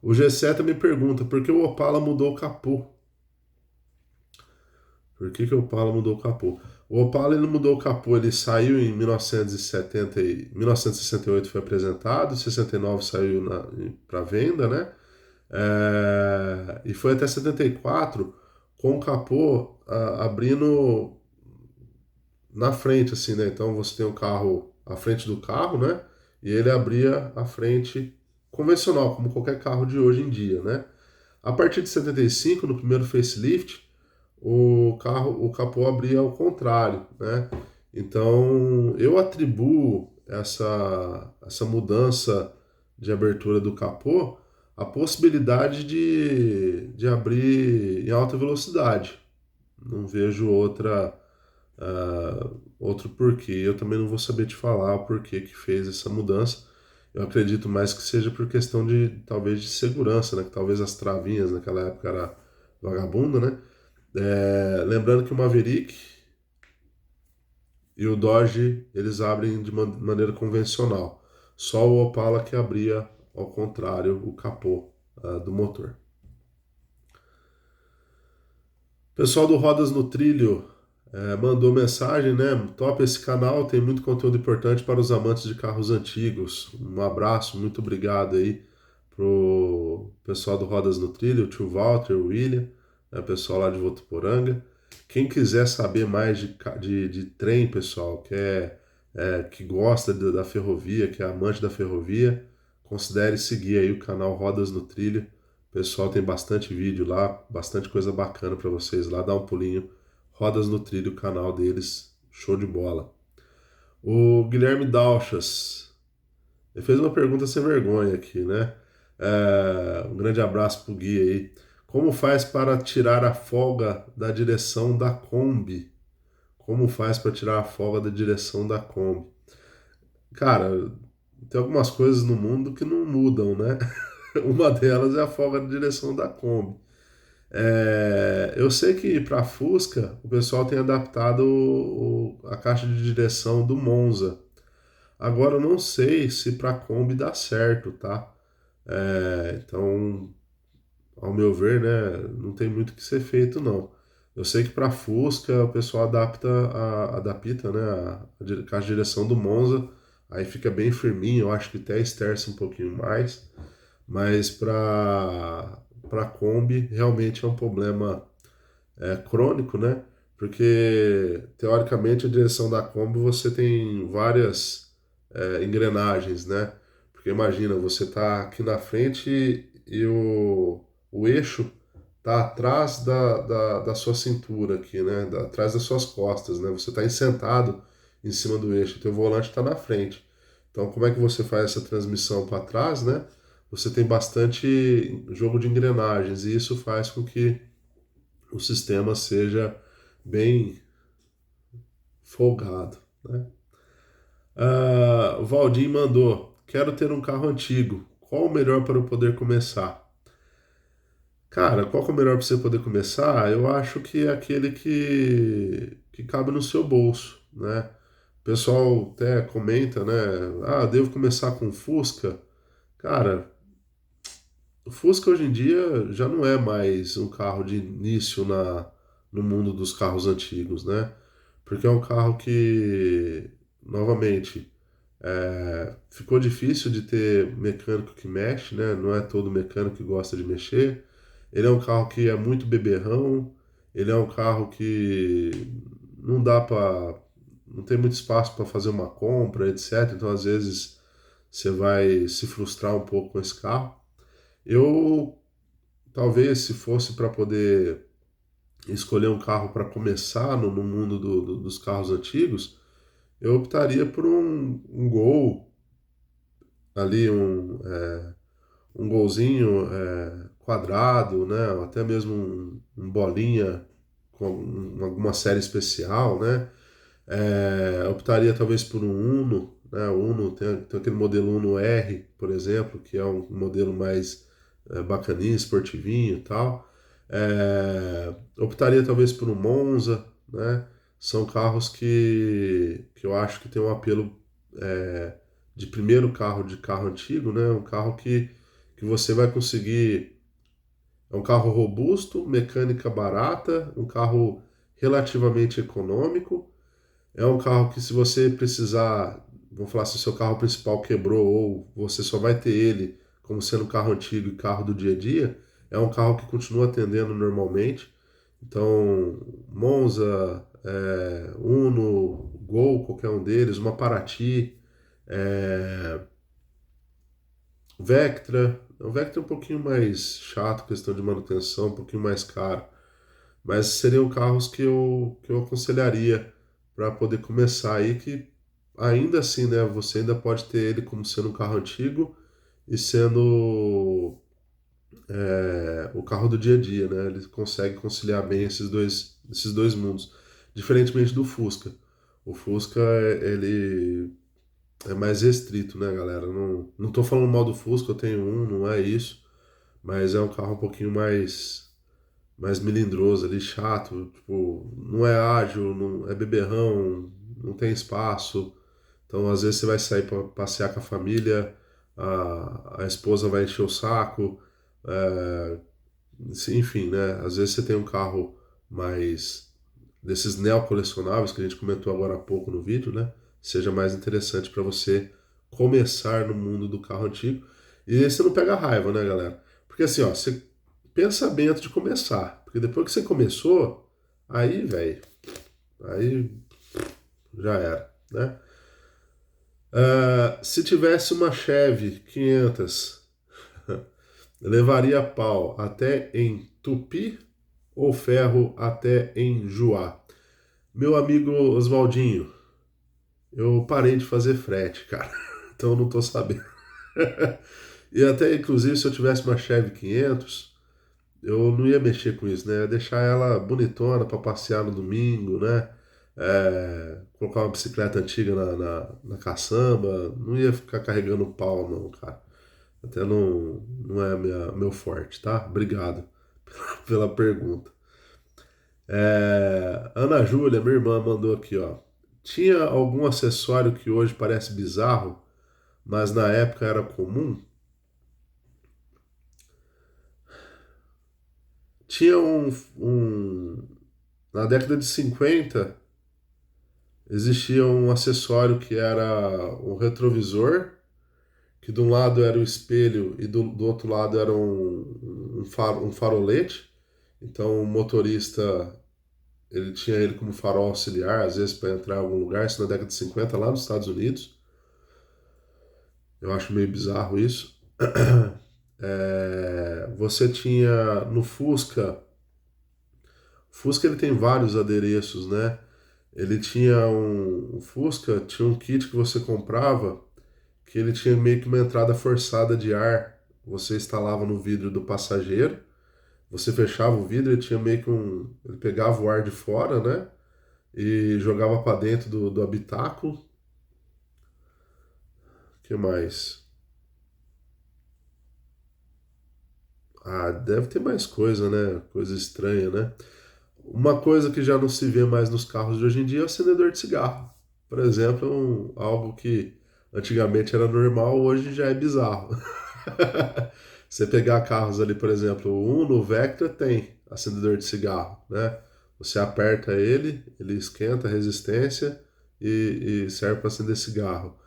O G7 me pergunta por que o Opala mudou o capô. Por que o Opala mudou o capô? O Opala ele mudou o capô, ele saiu em 1970 1968 foi apresentado, em 69 saiu para venda, né? E foi até 74 com o capô abrindo na frente, assim, né? Então você tem o carro à frente do carro, né? E ele abria a frente convencional, como qualquer carro de hoje em dia, né? A partir de 75, no primeiro facelift, o capô abria ao contrário, né? Então eu atribuo essa mudança de abertura do capô à possibilidade de abrir em alta velocidade. Não vejo outro porquê. Eu também não vou saber te falar o porquê que fez essa mudança. Eu acredito mais que seja por questão de, talvez, de segurança, né? Que talvez as travinhas naquela época era vagabunda, né? Lembrando que o Maverick e o Dodge, eles abrem de maneira convencional. Só o Opala que abria, ao contrário, o capô do motor. O pessoal do Rodas no Trilho mandou mensagem, né? Top esse canal, tem muito conteúdo importante para os amantes de carros antigos. Um abraço, muito obrigado aí pro pessoal do Rodas no Trilho, o tio Walter, o William, né, o pessoal lá de Votuporanga. Quem quiser saber mais de trem, pessoal, que gosta da ferrovia, que é amante da ferrovia, considere seguir aí o canal Rodas no Trilho. O pessoal tem bastante vídeo lá, bastante coisa bacana para vocês lá. Dá um pulinho. Rodas no Trilho, o canal deles, show de bola. O Guilherme Dauchas, ele fez uma pergunta sem vergonha aqui, né? Um grande abraço pro Gui aí. Como faz para tirar a folga da direção da Kombi? Como faz para tirar a folga da direção da Kombi? Cara, tem algumas coisas no mundo que não mudam, né? Uma delas é a folga da direção da Kombi. Eu sei que para Fusca o pessoal tem adaptado a caixa de direção do Monza. Agora eu não sei se para Kombi dá certo, tá? Então, ao meu ver, né, não tem muito o que ser feito, não. Eu sei que para Fusca o pessoal adapta, né, a caixa de direção do Monza, aí fica bem firminho, eu acho que até esterça um pouquinho mais, mas para Kombi realmente é um problema crônico, né? Porque teoricamente a direção da Kombi você tem várias engrenagens, né? Porque imagina, você tá aqui na frente e o eixo tá atrás da sua cintura aqui, né? Atrás das suas costas, né? Você tá sentado em cima do eixo, teu volante está na frente. Então, como é que você faz essa transmissão para trás, né? Você tem bastante jogo de engrenagens e isso faz com que o sistema seja bem folgado, né? O Valdir mandou: quero ter um carro antigo. Qual o melhor para eu poder começar? Cara, qual que é o melhor para você poder começar? Eu acho que é aquele que cabe no seu bolso, né? O pessoal até comenta, né? Ah, devo começar com Fusca? Cara, o Fusca hoje em dia já não é mais um carro de início no mundo dos carros antigos, né? Porque é um carro que, novamente, ficou difícil de ter mecânico que mexe, né? Não é todo mecânico que gosta de mexer. Ele é um carro que é muito beberrão, ele é um carro que não dá para, não tem muito espaço para fazer uma compra, etc. Então, às vezes, você vai se frustrar um pouco com esse carro. Eu, talvez, se fosse para poder escolher um carro para começar no mundo dos carros antigos, eu optaria por um Gol, ali um golzinho quadrado, né? Ou até mesmo um bolinha com alguma série especial, né? Optaria talvez por um Uno, né? O Uno tem aquele modelo Uno R, por exemplo, que é um modelo mais bacaninho, esportivinho e tal. Optaria talvez por um Monza, né? São carros que eu acho que tem um apelo é, de primeiro carro de carro antigo, né? Um carro que você vai conseguir. É um carro robusto, mecânica barata, um carro relativamente econômico. É um carro que, se você precisar, vamos falar, se o seu carro principal quebrou ou você só vai ter ele como sendo um carro antigo e carro do dia a dia, é um carro que continua atendendo normalmente. Então, Monza, Uno, Gol, qualquer um deles, uma Paraty, é, Vectra. O Vectra é um pouquinho mais chato, questão de manutenção, um pouquinho mais caro. Mas seriam carros que eu aconselharia para poder começar aí, que ainda assim, né, você ainda pode ter ele como sendo um carro antigo e sendo o carro do dia a dia, né? Ele consegue conciliar bem esses dois mundos. Diferentemente do Fusca. O Fusca, ele é mais restrito, né, galera? Não tô falando mal do Fusca, eu tenho um, não é isso. Mas é um carro um pouquinho mais melindroso ali, chato. Tipo, não é ágil, não é beberrão, não tem espaço. Então, às vezes, você vai sair para passear com a família, a esposa vai encher o saco. é, Enfim, né? Às vezes você tem um carro mais desses neocolecionáveis que a gente comentou agora há pouco no vídeo, né? Seja mais interessante para você começar no mundo do carro antigo. E aí você não pega raiva, né, galera? Porque assim, ó, você pensa bem antes de começar. Porque depois que você começou, aí, velho, aí já era, né? Se tivesse uma Chevy 500, levaria pau até em Tupi ou ferro até em Juá? Meu amigo Oswaldinho, eu parei de fazer frete, cara. Então eu não tô sabendo. E até, inclusive, se eu tivesse uma Chevy 500, eu não ia mexer com isso, né? Ia deixar ela bonitona para passear no domingo, né? Colocar uma bicicleta antiga na caçamba. Não ia ficar carregando pau, não, cara. Até não é meu forte, tá? Obrigado pela pergunta. Ana Júlia, minha irmã, mandou aqui, ó. Tinha algum acessório que hoje parece bizarro, mas na época era comum? Tinha na década de 50 existia um acessório que era um retrovisor, que de um lado era o espelho e do outro lado era um farolete. Então o motorista ele tinha ele como farol auxiliar, às vezes para entrar em algum lugar, isso na década de 50 lá nos Estados Unidos. Eu acho meio bizarro isso. Você tinha no Fusca. Fusca ele tem vários adereços, né? Ele tinha o Fusca tinha um kit que você comprava que ele tinha meio que uma entrada forçada de ar. Você instalava no vidro do passageiro, você fechava o vidro, ele tinha meio que ele pegava o ar de fora, né? E jogava para dentro do habitáculo. O que mais? Ah, deve ter mais coisa, né? Coisa estranha, né? Uma coisa que já não se vê mais nos carros de hoje em dia é o acendedor de cigarro. Por exemplo, algo que antigamente era normal, hoje já é bizarro. Você pegar carros ali, por exemplo, o Uno, o Vectra tem acendedor de cigarro, né? Você aperta ele, ele esquenta a resistência e serve para acender cigarro.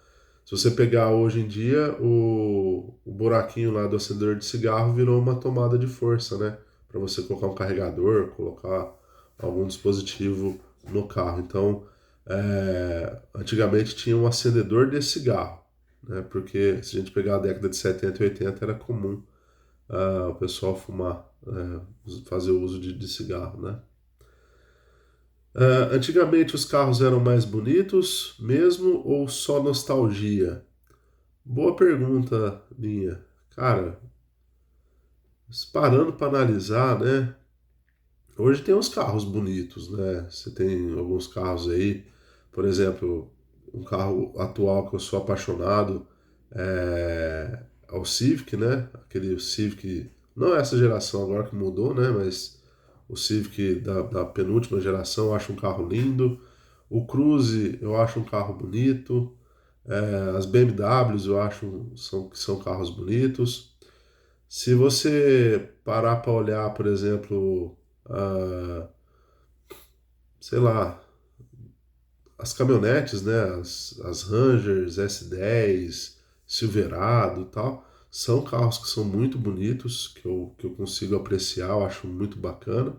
Se você pegar hoje em dia, o buraquinho lá do acendedor de cigarro virou uma tomada de força, né? Para você colocar um carregador, colocar algum dispositivo no carro. Então, antigamente tinha um acendedor de cigarro, né? Porque se a gente pegar a década de 70 e 80 era comum o pessoal fumar, fazer uso de cigarro, né? Antigamente os carros eram mais bonitos mesmo ou só nostalgia? Boa pergunta, minha. Cara, parando para analisar, né? Hoje tem uns carros bonitos, né? Você tem alguns carros aí, por exemplo, um carro atual que eu sou apaixonado é o Civic, né? Aquele Civic, não é essa geração agora que mudou, né? Mas o Civic da penúltima geração eu acho um carro lindo. O Cruze eu acho um carro bonito. As BMWs eu acho que são carros bonitos. Se você parar para olhar, por exemplo, sei lá, as caminhonetes, né, as Rangers, S10, Silverado e tal, são carros que são muito bonitos, que eu consigo apreciar, eu acho muito bacana.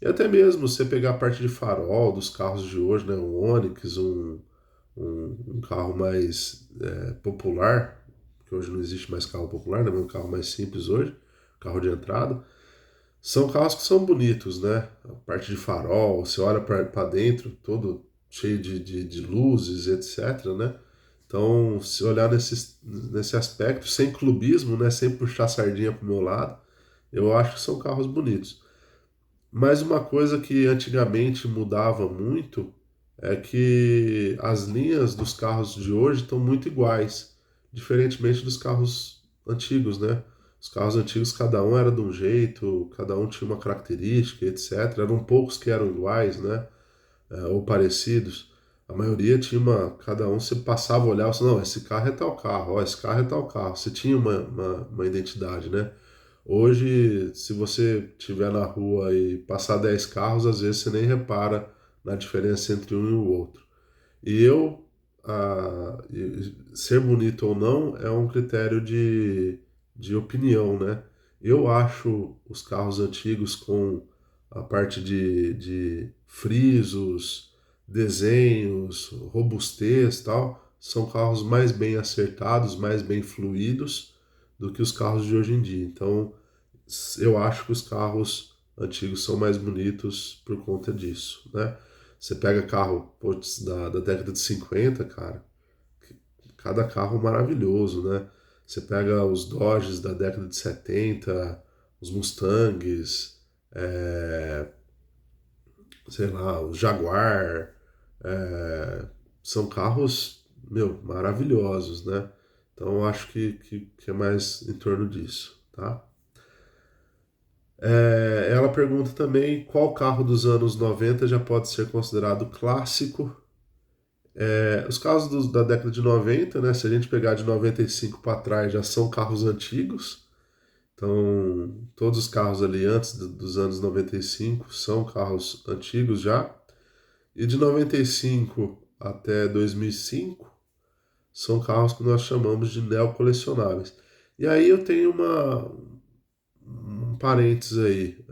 E até mesmo você pegar a parte de farol dos carros de hoje, né, um Onix, um carro mais popular, que hoje não existe mais carro popular, né, mas um carro mais simples hoje, carro de entrada. São carros que são bonitos, né? A parte de farol, você olha para dentro, todo cheio de luzes, etc, né? Então, se olhar nesse aspecto, sem clubismo, né? Sem puxar sardinha pro meu lado, eu acho que são carros bonitos. Mas uma coisa que antigamente mudava muito é que as linhas dos carros de hoje estão muito iguais, diferentemente dos carros antigos, né? Os carros antigos, cada um era de um jeito, cada um tinha uma característica, etc. Eram poucos que eram iguais, né? Ou parecidos. A maioria tinha cada um você passava a olhar, você, não, esse carro é tal carro, ó, esse carro é tal carro. Você tinha uma identidade, né? Hoje, se você estiver na rua e passar 10 carros, às vezes você nem repara na diferença entre um e o outro. E ser bonito ou não é um critério de opinião, né? Eu acho os carros antigos com a parte de frisos, desenhos, robustez e tal, são carros mais bem acertados, mais bem fluidos do que os carros de hoje em dia. Então, eu acho que os carros antigos são mais bonitos por conta disso, né? Você pega carro putz, da década de 50, cara, cada carro maravilhoso, né? Você pega os Dodges da década de 70, os Mustangs, sei lá, os Jaguar, são carros, meu, maravilhosos, né? Então eu acho que é mais em torno disso, tá? Ela pergunta também qual carro dos anos 90 já pode ser considerado clássico. Os carros da década de 90, né, se a gente pegar de 95 para trás, já são carros antigos. Então, todos os carros ali antes dos anos 95 são carros antigos já. E de 95 até 2005 são carros que nós chamamos de neocolecionáveis. E aí eu tenho um parênteses aí.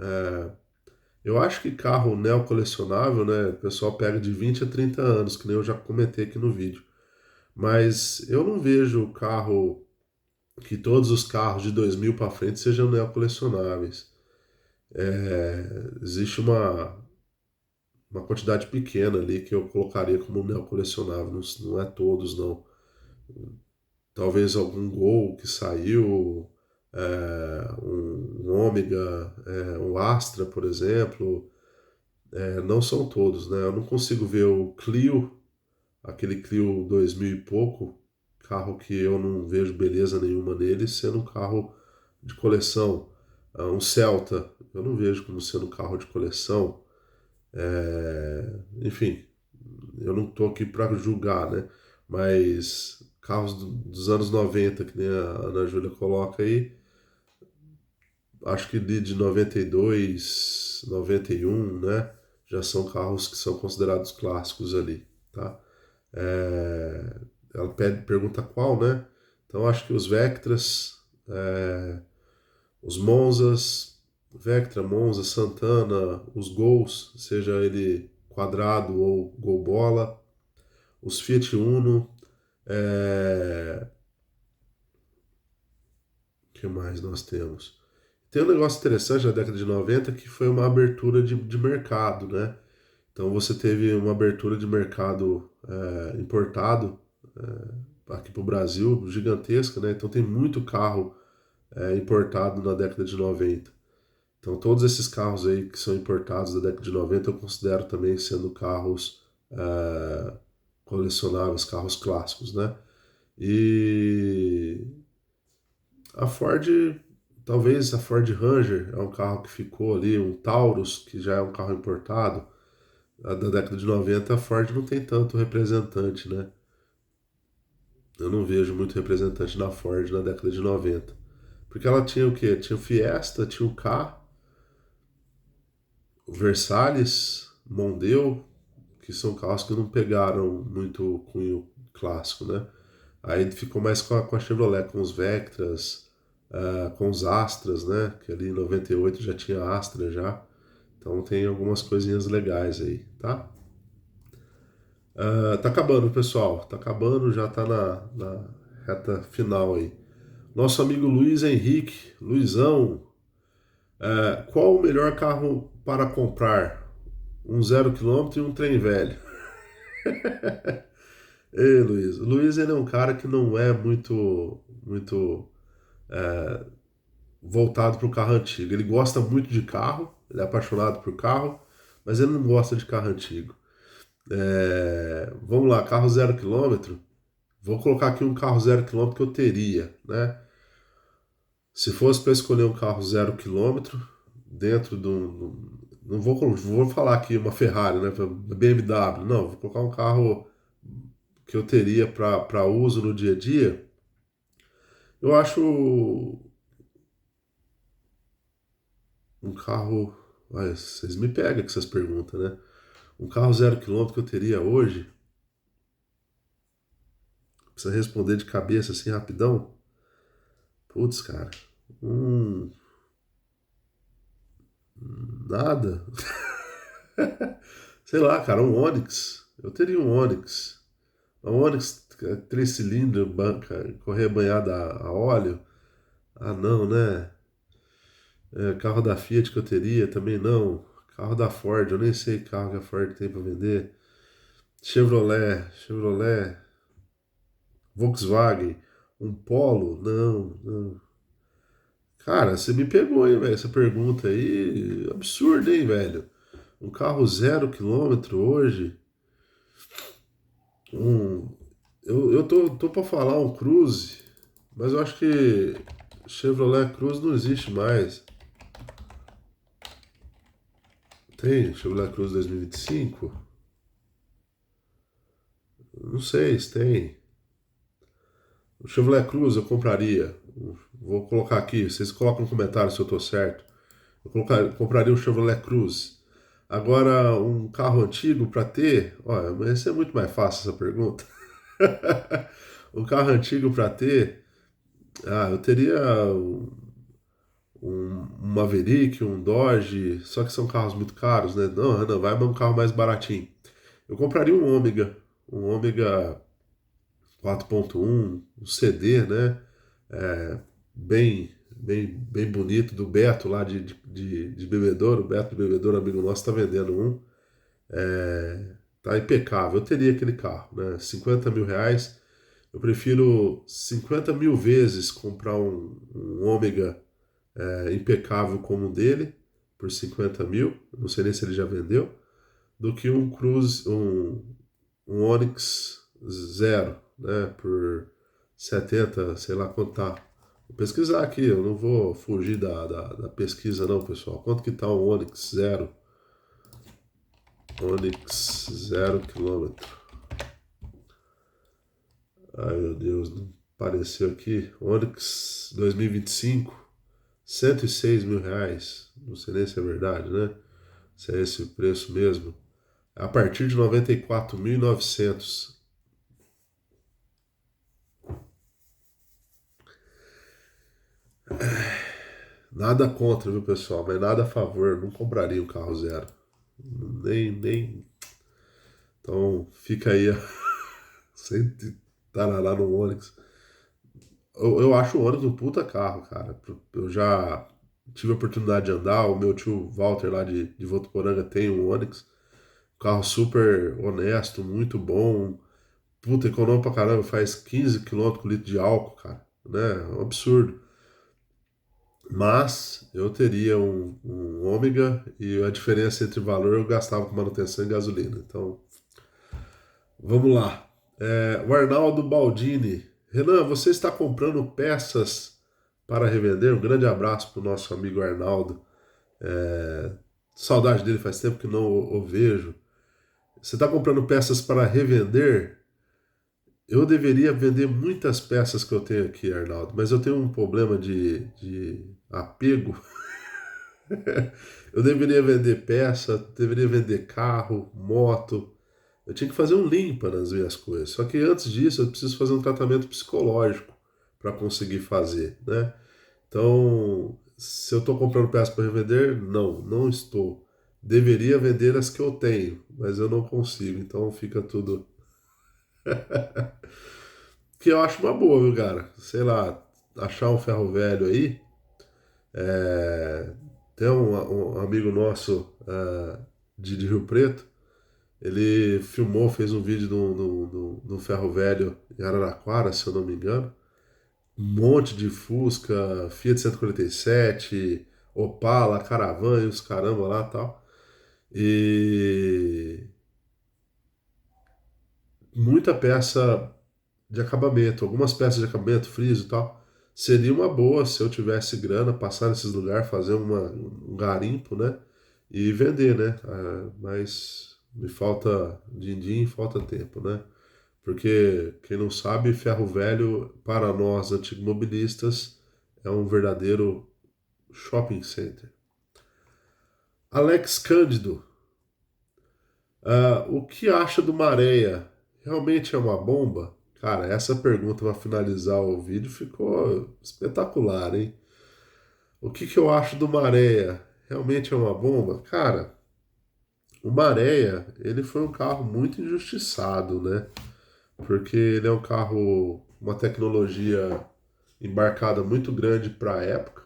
Eu acho que carro neocolecionável, né, o pessoal pega de 20 a 30 anos, que nem eu já comentei aqui no vídeo. Mas eu não vejo carro que todos os carros de 2000 para frente sejam neocolecionáveis. Existe uma quantidade pequena ali que eu colocaria como neocolecionável, não é todos não. Talvez algum Gol que saiu, um Ômega, um Astra, por exemplo, não são todos, né? Eu não consigo ver o Clio, aquele Clio 2000 e pouco, carro que eu não vejo beleza nenhuma nele, sendo um carro de coleção. Um Celta, eu não vejo como sendo um carro de coleção. Enfim, eu não estou aqui para julgar, né? Mas carros dos anos 90, que nem a Ana Júlia coloca aí, acho que de 92, 91, né? Já são carros que são considerados clássicos ali, tá? É, ela pergunta qual, né? Então acho que os Vectras, os Monzas, Vectra, Monza, Santana, os Gols, seja ele quadrado ou Gol bola, os Fiat Uno, que mais nós temos? Tem um negócio interessante na década de 90 que foi uma abertura de mercado, né? Então você teve uma abertura de mercado importado aqui para o Brasil gigantesca, né? Então tem muito carro importado na década de 90. Então todos esses carros aí que são importados da década de 90 eu considero também sendo carros colecionáveis, carros clássicos, né? E a Ford, talvez a Ford Ranger é um carro que ficou ali, um Taurus, que já é um carro importado. A da década de 90 a Ford não tem tanto representante, né? Eu não vejo muito representante da Ford na década de 90. Porque ela tinha o quê? Tinha o Fiesta, tinha o Ka, o Versalhes, Mondeo, que são carros que não pegaram muito cunho clássico, né? Aí ficou mais com a Chevrolet, com os Vectras, com os Astras, né? Que ali em 98 já tinha Astra já. Então tem algumas coisinhas legais aí, tá? Tá acabando, pessoal. Tá acabando, já tá na reta final aí. Nosso amigo Luiz Henrique, Luizão, qual o melhor carro para comprar? Um 0 km e um trem velho. Ei, Luiz. O Luiz ele é um cara que não é muito voltado para o carro antigo. Ele gosta muito de carro, ele é apaixonado por carro, mas ele não gosta de carro antigo. Vamos lá, carro 0 km. Vou colocar aqui um carro 0 km que eu teria, né? Se fosse para escolher um carro 0 km, dentro não vou falar aqui uma Ferrari, né? BMW, não, vou colocar um carro que eu teria para uso no dia a dia. Eu acho um carro. Olha, vocês me pegam com essas perguntas, né? Um carro 0 km que eu teria hoje, precisa responder de cabeça assim rapidão. Putz, cara. Hum, nada. Sei lá, cara, um Onix. Eu teria um Onix. Um Onix 3 cilindros, correia banhada a óleo. Ah, não, né? Carro da Fiat que eu teria também não. Carro da Ford, eu nem sei que carro que a Ford tem para vender. Chevrolet, Volkswagen, um Polo, não, não. Cara, você me pegou, hein, velho? Essa pergunta aí, absurda, hein, velho? Um carro 0 km hoje, um, eu tô para falar um Cruze, mas eu acho que Chevrolet Cruze não existe mais. Tem Chevrolet Cruze 2025? Não sei se tem. O Chevrolet Cruze eu compraria. Vou colocar aqui, vocês colocam no comentário se eu tô certo. Compraria um Chevrolet Cruze. Agora, um carro antigo para ter, olha, mas isso é muito mais fácil essa pergunta. Um carro antigo para ter, eu teria um Maverick, um Dodge, só que são carros muito caros, né? Não, não, vai um carro mais baratinho. Eu compraria um Ômega 4.1, um CD, né? Bem bonito, do Beto lá de Bebedouro. O Beto de Bebedouro, amigo nosso, está vendendo um. Tá impecável. Eu teria aquele carro, né? 50 mil reais. Eu prefiro 50 mil vezes comprar um Ômega impecável como o dele, por 50 mil. Não sei nem se ele já vendeu. Do que um Cruze, um Onix zero, né? Por 70, sei lá quanto tá. Vou pesquisar aqui, eu não vou fugir da pesquisa não, pessoal. Quanto que tá um Onix zero? Onix 0 km. Ai meu Deus, não apareceu aqui. Onix 2025, 106 mil reais. Não sei nem se é verdade, né? Se é esse o preço mesmo. A partir de 94.900. Nada contra, viu, pessoal? Mas nada a favor. Não compraria um carro zero. Nem. Então fica aí, ó. Sem tarará no Onix. Eu acho o Onix um puta carro, cara. Eu já tive a oportunidade de andar. O meu tio Walter lá de Votuporanga tem um Onix. Carro super honesto, muito bom. Puta, econômico pra caramba. Faz 15 km com litro de álcool, cara. Né? É um absurdo. Mas eu teria um Ômega e a diferença entre valor eu gastava com manutenção e gasolina. Então, vamos lá. O Arnaldo Baldini. Renan, você está comprando peças para revender? Um grande abraço para o nosso amigo Arnaldo. É, Saudade dele, faz tempo que não o vejo. Você está comprando peças para revender? Eu deveria vender muitas peças que eu tenho aqui, Arnaldo, mas eu tenho um problema de apego. Eu deveria vender peça, deveria vender carro, moto. Eu tinha que fazer um limpa nas minhas coisas. Só que antes disso eu preciso fazer um tratamento psicológico para conseguir fazer, né? Então, se eu estou comprando peça para revender, não estou. Deveria vender as que eu tenho, mas eu não consigo. Então fica tudo. Que eu acho uma boa, viu, cara? Sei lá, achar um ferro velho aí. Tem um amigo nosso de Rio Preto. Ele filmou, fez um vídeo no ferro velho em Araraquara, se eu não me engano. Um monte de Fusca, Fiat 147, Opala, Caravan e os caramba lá e tal. E muita peça de acabamento, algumas peças de acabamento, friso e tal. Seria uma boa se eu tivesse grana, passar nesses lugares, fazer um garimpo, né? E vender, né? Mas me falta din-din, falta tempo, né? Porque, quem não sabe, ferro velho, para nós antigomobilistas, é um verdadeiro shopping center. Alex Cândido, o que acha do Maréia? Realmente é uma bomba? Cara, essa pergunta para finalizar o vídeo ficou espetacular, hein? O que eu acho do Maréia? Realmente é uma bomba? Cara, o Maréia, ele foi um carro muito injustiçado, né? Porque ele é um carro, uma tecnologia embarcada muito grande para a época.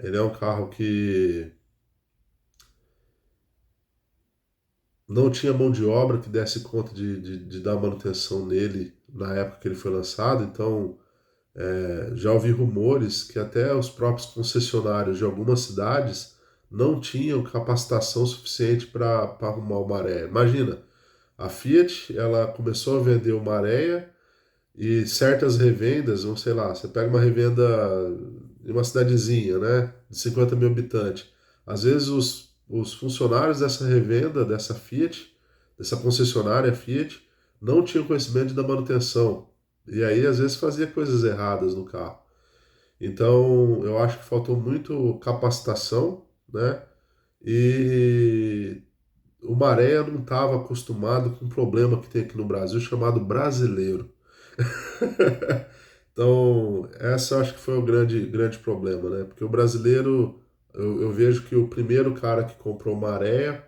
Ele é um carro que não tinha mão de obra que desse conta de dar manutenção nele na época que ele foi lançado, então já ouvi rumores que até os próprios concessionários de algumas cidades não tinham capacitação suficiente para arrumar o Maré. Imagina, a Fiat ela começou a vender o Maré e certas revendas, ou sei lá, você pega uma revenda em uma cidadezinha, né, de 50 mil habitantes. Às vezes os funcionários dessa revenda, dessa Fiat, dessa concessionária Fiat, não tinham conhecimento da manutenção. E aí, às vezes, fazia coisas erradas no carro. Então, eu acho que faltou muito capacitação, né? E o Maré não estava acostumado com um problema que tem aqui no Brasil chamado brasileiro. Então, essa eu acho que foi o grande problema, né? Porque o brasileiro, eu vejo que o primeiro cara que comprou Maré,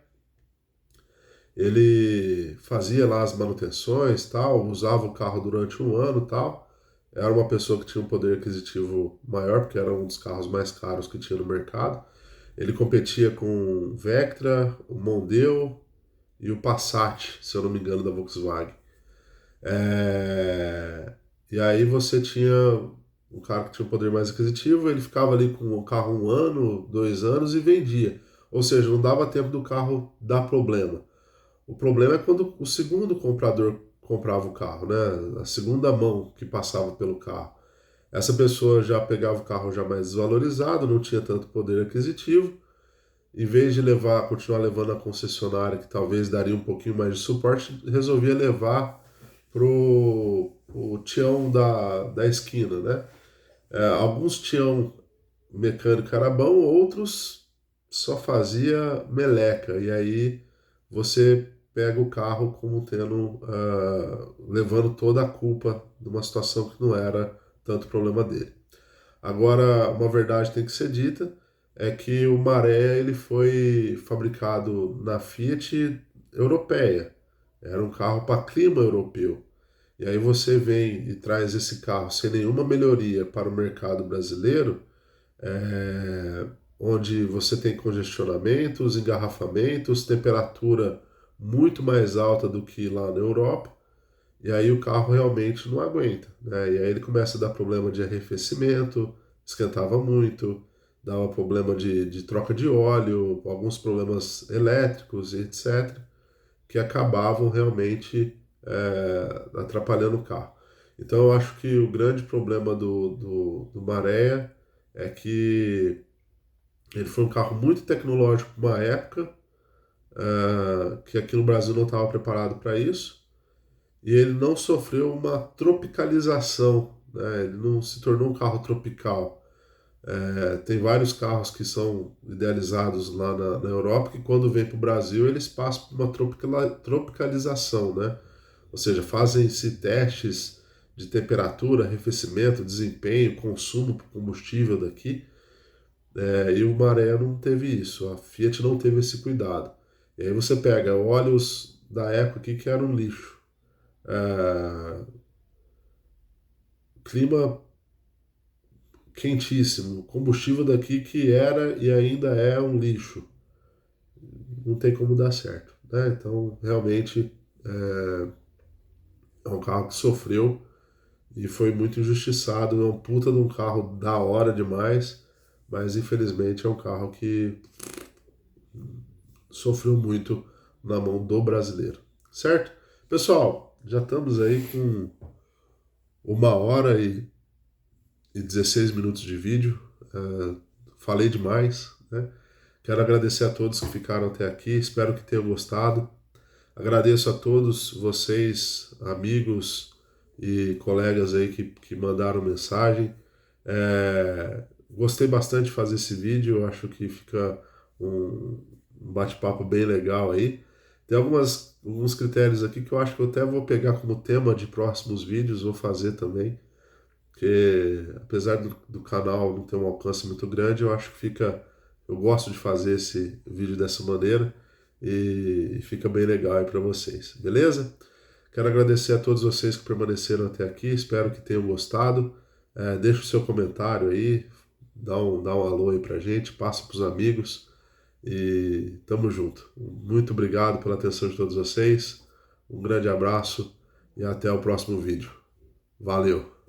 ele fazia lá as manutenções, tal, usava o carro durante um ano, tal. Era uma pessoa que tinha um poder aquisitivo maior, porque era um dos carros mais caros que tinha no mercado. Ele competia com o Vectra, o Mondeo e o Passat, se eu não me engano, da Volkswagen. E aí você tinha um cara que tinha um poder mais aquisitivo, ele ficava ali com o carro um ano, 2 anos e vendia. Ou seja, não dava tempo do carro dar problema. O problema é quando o segundo comprador comprava o carro, né? A segunda mão que passava pelo carro. Essa pessoa já pegava o carro já mais desvalorizado, não tinha tanto poder aquisitivo. Em vez de continuar levando a concessionária, que talvez daria um pouquinho mais de suporte, resolvia levar pro Tião da esquina, né? Alguns Tião mecânico era bom, outros só fazia meleca. E aí você pega o carro como tendo, levando toda a culpa de uma situação que não era tanto problema dele. Agora, uma verdade tem que ser dita, é que o Maré ele foi fabricado na Fiat europeia. Era um carro para clima europeu. E aí você vem e traz esse carro sem nenhuma melhoria para o mercado brasileiro, é, onde você tem congestionamentos, engarrafamentos, temperatura muito mais alta do que lá na Europa, e aí o carro realmente não aguenta, né? E aí ele começa a dar problema de arrefecimento, esquentava muito, dava problema de troca de óleo, alguns problemas elétricos e etc., que acabavam realmente atrapalhando o carro. Então eu acho que o grande problema do Maré é que ele foi um carro muito tecnológico para uma época, que aqui no Brasil não estava preparado para isso, e ele não sofreu uma tropicalização, né? Ele não se tornou um carro tropical. Tem vários carros que são idealizados lá na Europa que quando vem para o Brasil eles passam por uma tropicalização, né? Ou seja, fazem-se testes de temperatura, arrefecimento, desempenho, consumo por combustível daqui. E o Maré não teve isso, a Fiat não teve esse cuidado. E aí você pega óleos da época aqui que era um lixo. É, clima quentíssimo, combustível daqui que era e ainda é um lixo. Não tem como dar certo, né? Então, realmente é um carro que sofreu e foi muito injustiçado. É um puta de um carro da hora demais, mas infelizmente é um carro que sofreu muito na mão do brasileiro. certo? Pessoal, já estamos aí com 1 hora e 16 minutos de vídeo. Falei demais, né? Quero agradecer a todos que ficaram até aqui, espero que tenham gostado. Agradeço a todos vocês, amigos e colegas aí que mandaram mensagem. Gostei bastante de fazer esse vídeo, eu acho que fica um bate-papo bem legal aí. Tem alguns critérios aqui que eu acho que eu até vou pegar como tema de próximos vídeos, vou fazer também, porque apesar do canal não ter um alcance muito grande, eu acho que eu gosto de fazer esse vídeo dessa maneira e fica bem legal aí para vocês, beleza? Quero agradecer a todos vocês que permaneceram até aqui, espero que tenham gostado. Deixa o seu comentário aí, dá um alô aí pra gente, passa pros amigos e tamo junto. Muito obrigado pela atenção de todos vocês, um grande abraço e até o próximo vídeo. Valeu!